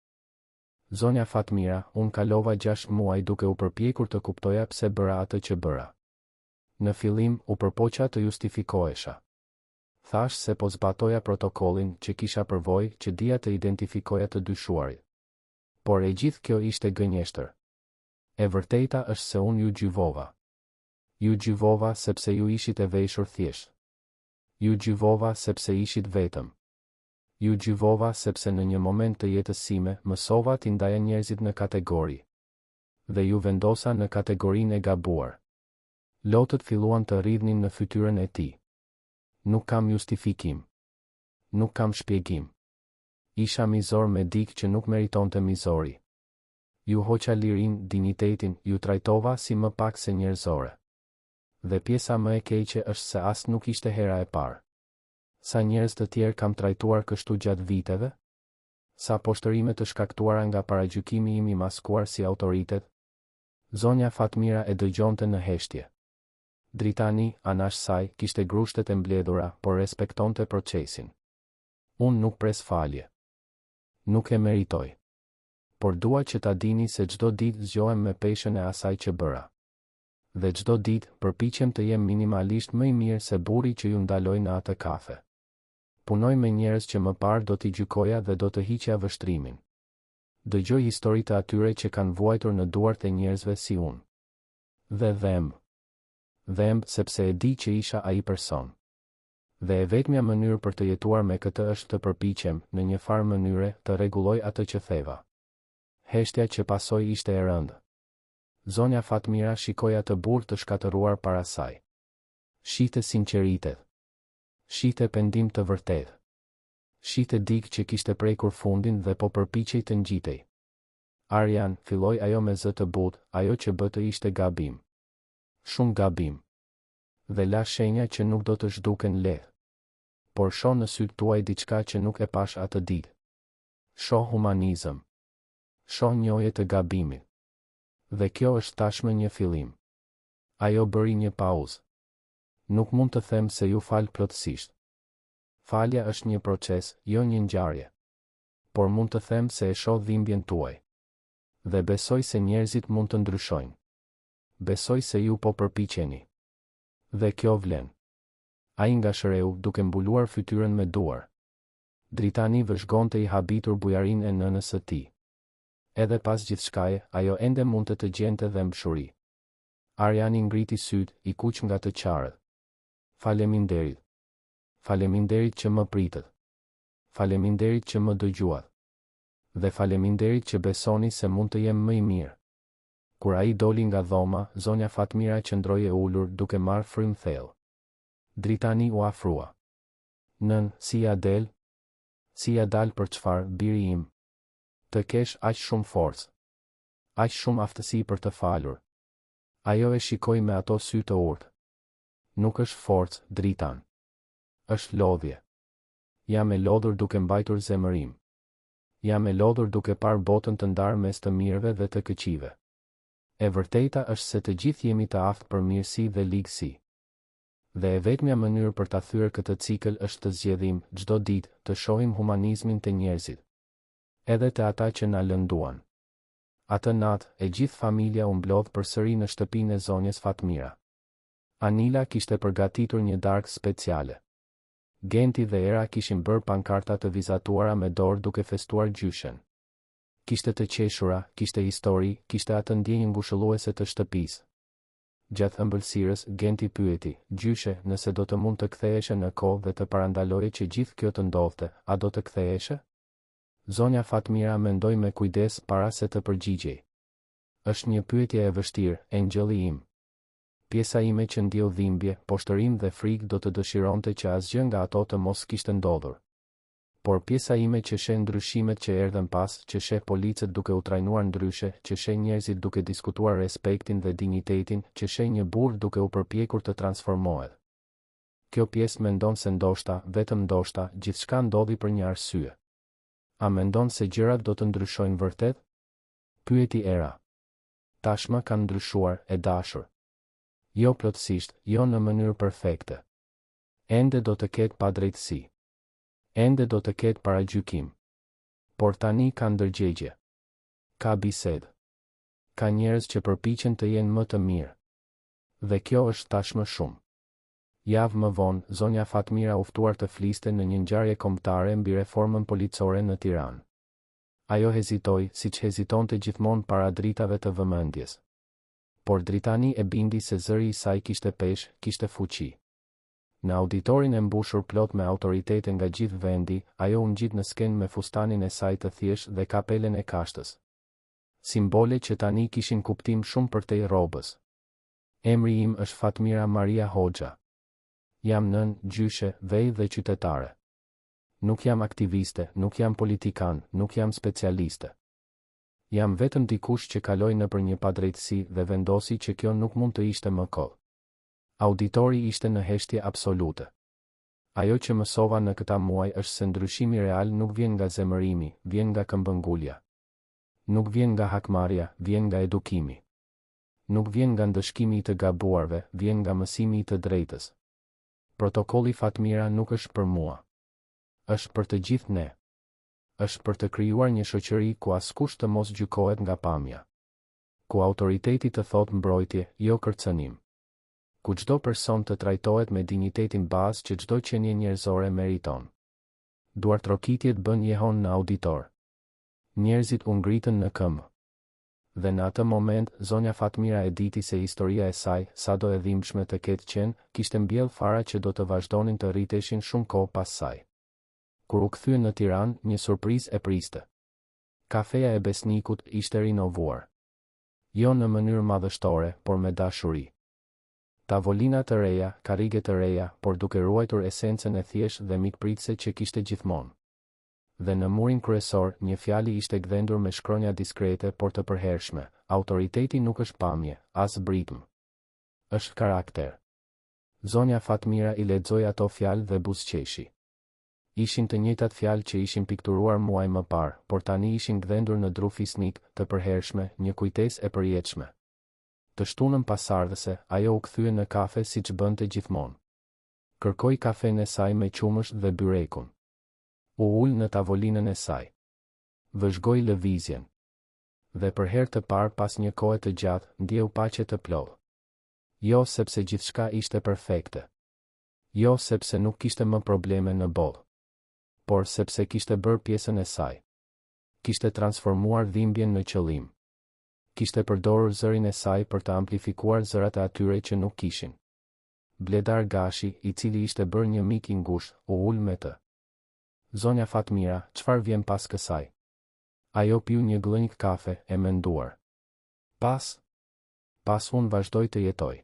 Zonja Fatmira, unë kalova 6 muaj duke u përpjekur të kuptoja pse bëra atë që bëra. Në fillim, u përpoqa të justifikohesha. Thash se po zbatoja protokollin që kisha përvojë që dija të identifikoja të dyshuarit. Por e gjithë kjo ishte gënjeshtër. E vërteta është se unë ju gjyvova. Ju gjyvova sepse ju ishit e veshur thjesht. Ju gjyvova sepse ishit vetëm. Ju gjyvova sepse në një moment të jetës sime mësova t'i ndaja njerëzit në kategori. Dhe ju vendosa në kategorinë e gabuar. Lotët filluan të rridhnin në fytyrën e tij. Nuk kam justifikim. Nuk kam shpjegim. Isha mizor me dikë që nuk meritonte mizori. Ju hoqa lirin, dinitetin, ju trajtova si më pak se njerëzore. Dhe pjesa më e keqe është se as nuk ishte hera e parë. Sa njerëz të tjerë kam trajtuar kështu gjatë viteve? Sa poshtërime të shkaktuara nga paragjykimi im i maskuar si autoritet? Zonja Fatmira e dëgjonte në heshtje. Dritani, anash saj, kishte grushtet e mbledhura, por respektonte procesin. Unë nuk pres falje. Nuk e meritoj. Por dua që ta dini se çdo ditë zgjohem me peshën e asaj që bëra. Dhe çdo ditë përpiqem të jem minimalisht më i mirë se burri që ju ndaloj në atë kafe. Punoj me njerëz që më parë do t'i gjykoja dhe do të hiqja vështrimin. Dëgjoj historitë e atyre që kanë vuajtur në duart e njerëzve si unë. Dhe dhemb sepse e di që isha ai person. Dhe e vetmja mënyrë për të jetuar me këtë është të përpiqem, në një farë mënyre, të rregulloj atë që theva. Heshtja që pasoi ishte e rëndë. Zonja Fatmira shikoi atë burr të shkatëruar para saj. Shite sinqeritet. Shite pendim të vërtetë. Shite dikë që kishte prekur fundin dhe po përpiqej të ngjitej. Arjan, filloi ajo me zë të butë, ajo që bëte ishte gabim. Shumë gabim. Dhe la shenja që nuk do të zhduken lehtë. Por shoh në sytë tuaj diçka që nuk e pash atë ditë. Shoh humanizëm. Shoh njohje të gabimit. Dhe kjo është tashmë një fillim. Ajo bëri një pauzë. Nuk mund të them se ju fal plotësisht. Falja është një proces, jo një ngjarje. Por mund të them se e shoh dhimbjen tuaj. Dhe besoj se njerëzit mund të ndryshojnë. Besoj se ju po përpiqeni. Dhe kjo vlen. Ai nga shëreu, duke mbuluar fytyrën me duar. Dritani vëzhgonte i habitur bujarin e nënës së tij. Edhe pas gjithçkaje, ajo ende mund të gjente dhe mshuri. Arjani ngriti syt, i kuq nga të qarët. Faleminderit. Faleminderit që më pritët. Faleminderit që më dëgjuat. Dhe faleminderit që besoni se mund të jem më i mirë. Kur ai doli nga dhoma, zonja Fatmira qëndroi e ulur duke marrë frym thellë. Dritani u afrua. Nën, si ja del? Si ja dal për çfarë, biri im? Të kesh aq shumë forcë. Aq shumë aftësi për të falur. Ajo e shikoi me ato sy të urtë. Nuk është forcë, Dritan. Është lodhje. Jam e lodhur duke mbajtur zemërim. Jam e lodhur duke parë botën të ndarë mes të mirëve dhe të këqive. E vërteta është se të gjithë jemi të aftë për mirësi dhe ligësi. Dhe e vetmja mënyrë për ta thyer këtë cikël është të zgjedhim, çdo ditë, të shohim humanizmin te njerëzit. Edhe te ata që na lënduan. Atë natë, e gjithë familja u mblodh përsëri në shtëpinë e zonjës Fatmira. Anila kishte përgatitur një darkë speciale. Genti dhe Era kishin bërë pankarta të vizatuara me dorë duke festuar gjyshen. Kishte të qeshura, kishte histori, kishte atë ndjenjë ngushëlluese të shtëpisë. Gjatë ëmbëlsirës, Genti pyeti, gjyshe, nëse do të mund të ktheheshe në kohë dhe të parandaloje që gjithë kjo të ndodhte, a do të ktheheshe? Zonja Fatmira mendoi me kujdes para se të përgjigjej. Është një pyetje e vështirë, engjëlli im. Pjesa ime që ndjeu dhimbje, poshtërim dhe frikë do të dëshironte që asgjë nga ato të mos kishte ndodhur. Por pjesa ime që sheh ndryshimet që erdhen pas, që sheh policët duke u trajnuar ndryshe, që sheh njerëzit duke diskutuar respektin dhe dinjitetin, që sheh një burr duke u përpjekur të transformohet. Kjo pjesë mendon se ndoshta, vetëm ndoshta, gjithçka ndodhi për një arsye. A mendon se gjërat do të ndryshojnë vërtet? Pyeti Era. Tashmë kanë ndryshuar, e dashur. Jo plotësisht, jo në mënyrë perfekte. Ende do të ketë padrejtësi. Ende do të ketë paragjykim. Por tani ka ndërgjegje. Ka bisedë. Ka njerëz që përpiqen të jenë më të mirë. Dhe kjo është tashmë shumë. Javë më vonë, zonja Fatmira u ftuar të fliste në një ngjarje kombëtare mbi reformën policore në Tiranë. Ajo hezitoi, siç hezitonte gjithmonë para dritave të vëmendjes. Por Dritani e bindi se zëri i saj kishte peshë, kishte fuqi. Në auditorin e mbushur plot me autoritete nga gjithë vendi, ajo u ngjit në skenë me fustanin e saj të thjeshtë dhe kapelen e kashtës. Simbole që tani kishin kuptim shumë përtej rrobës. Emri im është Fatmira Maria Hoxha. Jam nën, gjyshe, vej dhe qytetare. Nuk jam aktiviste, nuk jam politikan, nuk jam specialiste. Jam vetëm dikush që kaloi nëpër një padrejtësi dhe vendosi që kjo nuk mund të ishte më kohë. Auditori ishte në heshtje absolute. Ajo që mësova në këta muaj është se ndryshimi real nuk vjen nga zemërimi, vjen nga këmbëngulja. Nuk vjen nga hakmarrja, vjen nga edukimi. Nuk vjen nga ndëshkimi i të gabuarve, vjen nga mësimi i të drejtës. Protokolli Fatmira nuk është për mua. Është për të gjithë ne. është për të krijuar një shoqëri ku askush të mos gjykohet nga pamja. Ku autoriteti të thotë mbrojtje, jo kërcënim. Ku çdo person të trajtohet me dignitetin bazë që çdo qenie njerëzore meriton. Duartrokitjet bën jehon në auditor. Njerëzit u ngritën në këmbë. Dhe në atë moment, zonja Fatmira e diti se historia e saj, sado e dhimbshme të ketë qenë, kishte mbjell fara që do të vazhdonin të rriteshin shumë kohë pas saj. Kur u kthye në Tiranë, një surprizë e priste. Kafeja e Besnikut ishte rinovuar. Jo në mënyrë madhështore, por me dashuri. Tavolina të reja, karrige të reja, por duke ruajtur esencën e thjeshtë dhe mikpritëse që kishte gjithmonë. Dhe në murin kryesor, një fjali ishte gdhendur me shkronja diskrete por të përhershme: autoriteti nuk është pamje, as britëm. Është karakter. Zonja Fatmira i lexoi ato fjalë dhe buzëqeshi. Ishin të njëjtat fjalë që ishin pikturuar muaj më parë, por tani ishin gdhendur në dru fisnik, të përhershme, një kujtesë e përjetshme. Të shtunën pasardhëse, ajo u kthye në kafe siç bënte gjithmonë. Kërkoi kafen e saj me qumësht dhe byrekun. U ul në tavolinën e saj. Vëzhgoi lëvizjen. Dhe për herë të parë pas një kohe të gjatë, ndjeu paqe të plotë. Jo sepse gjithçka ishte perfekte. Jo sepse nuk kishte më probleme në botë. Por sepse kishte bërë pjesën e saj. Kishte transformuar dhimbjen në qëllim. Kishte përdorur zërin e saj për të amplifikuar zërat e atyre që nuk kishin. Bledar Gashi, i cili ishte bërë një mik i ngushtë, u ul me të. Zonja Fatmira, çfarë vjen pas kësaj? Ajo piu një glënjë kafe, e menduar. Pas unë vazhdoj të jetoj.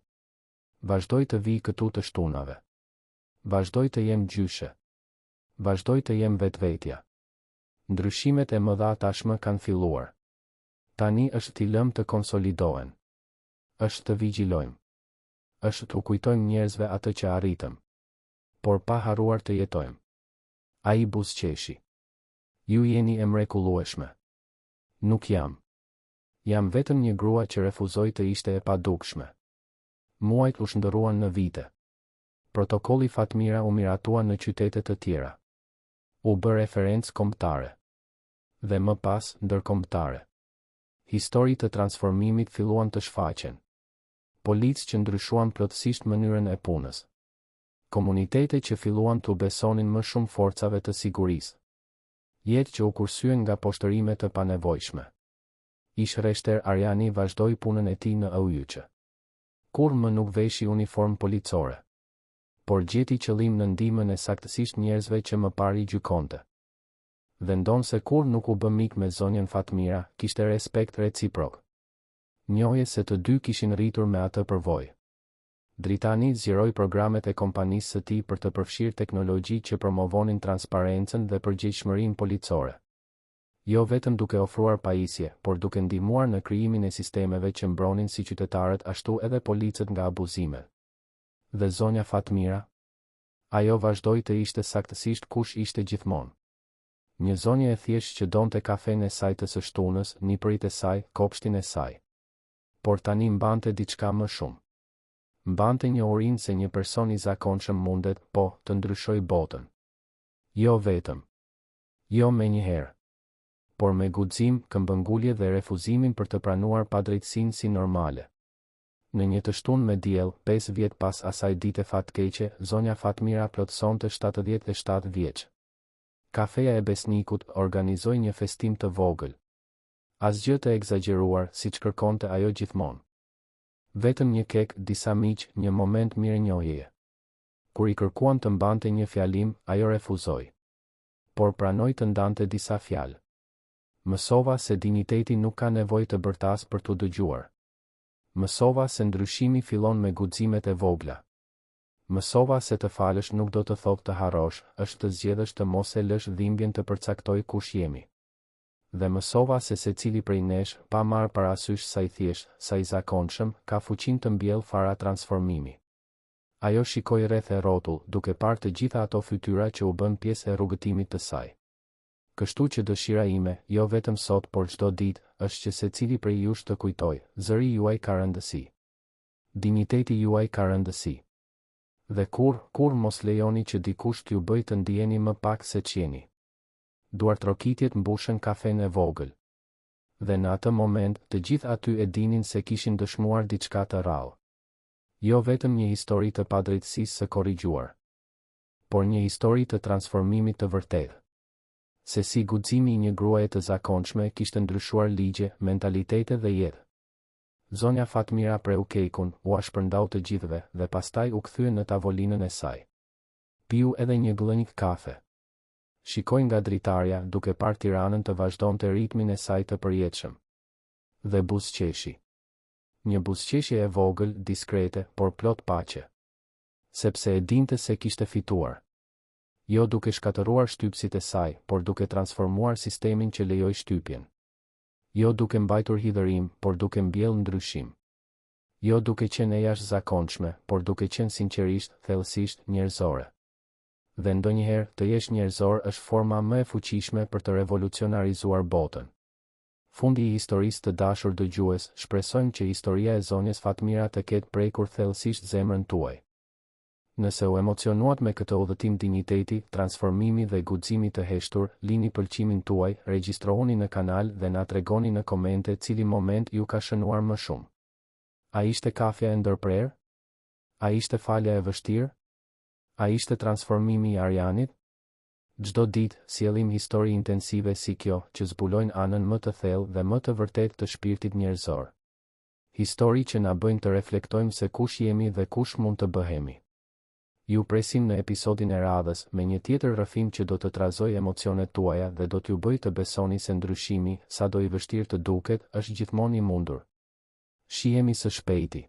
Vazhdoj të vi këtu të shtunave. Vazhdoj të jem gjyshe. Vazhdoj të jem vetvetja. Ndryshimet e mëdha tashmë kanë filluar. Tani është t'i lëm të konsolidohen. Është të vigjilojmë. Është t'u kujtojmë njerëzve atë që arritëm. Por pa harruar të jetojmë. Ai buzëqeshi. Ju jeni e mrekullueshme. Nuk jam. Jam vetëm një grua që refuzoi të ishte e padukshme. Muajt u shndërruan në vite. Protokolli Fatmira u miratua në qytete të tjera. U bë referencë kombëtare. Dhe më pas, ndërkombëtare. Histori të transformimit filluan të shfaqen. Policë që ndryshuan plotësisht mënyrën e punës. Komunitete që filluan të besonin më shumë forcave të sigurisë. Jetë që u kursyen nga poshtërime të panevojshme. Ish Reshter Arjani vazhdoi punën e tij në ujqë. Kur më nuk veshi uniform policore. Por gjeti qëllim në ndihmën e saktësisht njerëzve që më pari gjykonte. Dhe ndonse kur nuk u bë mik me zonjën Fatmira, kishte respekt reciprok. Njohje se të dy kishin rritur me atë përvojë. Dritani zgjeroi programet e kompanisë së tij për të përfshirë teknologji që promovonin transparencën dhe përgjegjësinë policore. Jo vetëm duke ofruar pajisje, por duke ndihmuar në krijimin e sistemeve që mbronin si qytetarët ashtu edhe policët nga abuzimet. Dhe zonja Fatmira? Ajo vazhdoi të ishte saktësisht kush ishte gjithmonë. Një zonjë e thjeshtë që donte kafen e saj të së shtunës, nipërit e saj, kopshtin e saj. Por tani mbante diçka më shumë. Mbante një urinë se një person i zakonshëm mundet, po, të ndryshoj botën. Jo vetëm. Jo me njëherë. Por me guxim, këmbëngulje dhe refuzimin për të pranuar padrejtësinë si normale. Në një të shtunë me diell, 5 vjet pas asaj dite fatkeqe, zonja Fatmira plotësonte 77 vjeç. Kafeja e Besnikut organizoi një festim të vogël. Asgjë të egzageruar, siç kërkonte ajo gjithmonë. Vetëm një kek, disa miq, një moment mirënjohjeje. Kur i kërkuan të mbante një fjalim, ajo refuzoi. Por pranoi të ndante disa fjalë. Mësova se digniteti nuk ka nevojë të bërtas për t'u dëgjuar. Mësova se ndryshimi fillon me guximet e vogla. Mësova se të falësh nuk do të thotë të harrosh, është të zgjedhësh të mos e lësh dhimbjen të përcaktoj kush jemi. Dhe mësova se secili prej nesh, pa marrë parasysh sa i thjesht, sa i zakonshëm, ka fuqinë të mbjellë fara transformimi. Ajo shikoi rreth e rrotull, duke parë të gjitha ato fytyra që u bën pjesë e rrugëtimit të saj. Kështu që dëshira ime, jo vetëm sot por çdo ditë, është që secili prej jush të kujtoj, zëri juaj ka rëndësi. Digniteti juaj ka rëndësi. Dhe kur mos lejoni që dikush t'ju bëjë të ndiheni më pak se ç'jeni. duartrokitjet mbushën kafenë e vogël. Dhe në atë moment, të gjithë aty e dinin se kishin dëshmuar diçka të rrallë. Jo vetëm një histori të padrejtësisë së korrigjuar, por një histori të transformimit të vërtetë. Se si guximi i një gruaje të zakonshme kishte ndryshuar ligje, mentalitete dhe jetë. Zonja Fatmira preu kekun, u shpërndau të gjithëve dhe pastaj u kthye në tavolinën e saj. Piu edhe një gllënjë kafe. Shikoi nga dritarja duke parë Tiranën të vazhdonte ritmin e saj të përjetshëm. Dhe buzëqeshi. Një buzëqeshje e vogël, diskrete, por plot paqe. Sepse e dinte se kishte fituar. Jo duke shkatëruar shtypësit e saj, por duke transformuar sistemin që lejoi shtypjen. Jo duke mbajtur hidhërim, por duke mbjellë ndryshim. Jo duke qenë e jashtëzakonshme, por duke qenë sinqerisht, thellësisht njerëzore. Dhe ndonjëherë të jesh njerëzor është forma më e fuqishme për të revolucionarizuar botën. Fundi i historisë të dashur dëgjues, shpresojmë që historia e zonjës Fatmira të ketë prekur thellësisht zemrën tuaj. Nëse u emocionuat me këtë udhëtim dinjiteti, transformimi dhe guximi të heshtur, lini pëlqimin tuaj, regjistrohuni në kanal dhe na tregoni në komente cili moment ju ka shënuar më shumë. A ishte kafja e ndërprerë? A ishte falja e vështirë? A ishte transformimi i Arjanit? Çdo ditë sjellim histori intensive si kjo, që zbulojnë anën më të thellë dhe më të vërtetë të shpirtit njerëzor. Histori që na bëjnë të reflektojmë se kush jemi dhe kush mund të bëhemi. Ju presim në episodin e radhës me një tjetër rrëfim që do të trazoj emocionet tuaja dhe do t'ju bëj të besoni se ndryshimi, sa do i vështirë të duket, është gjithmonë i mundur. Shihemi së shpejti.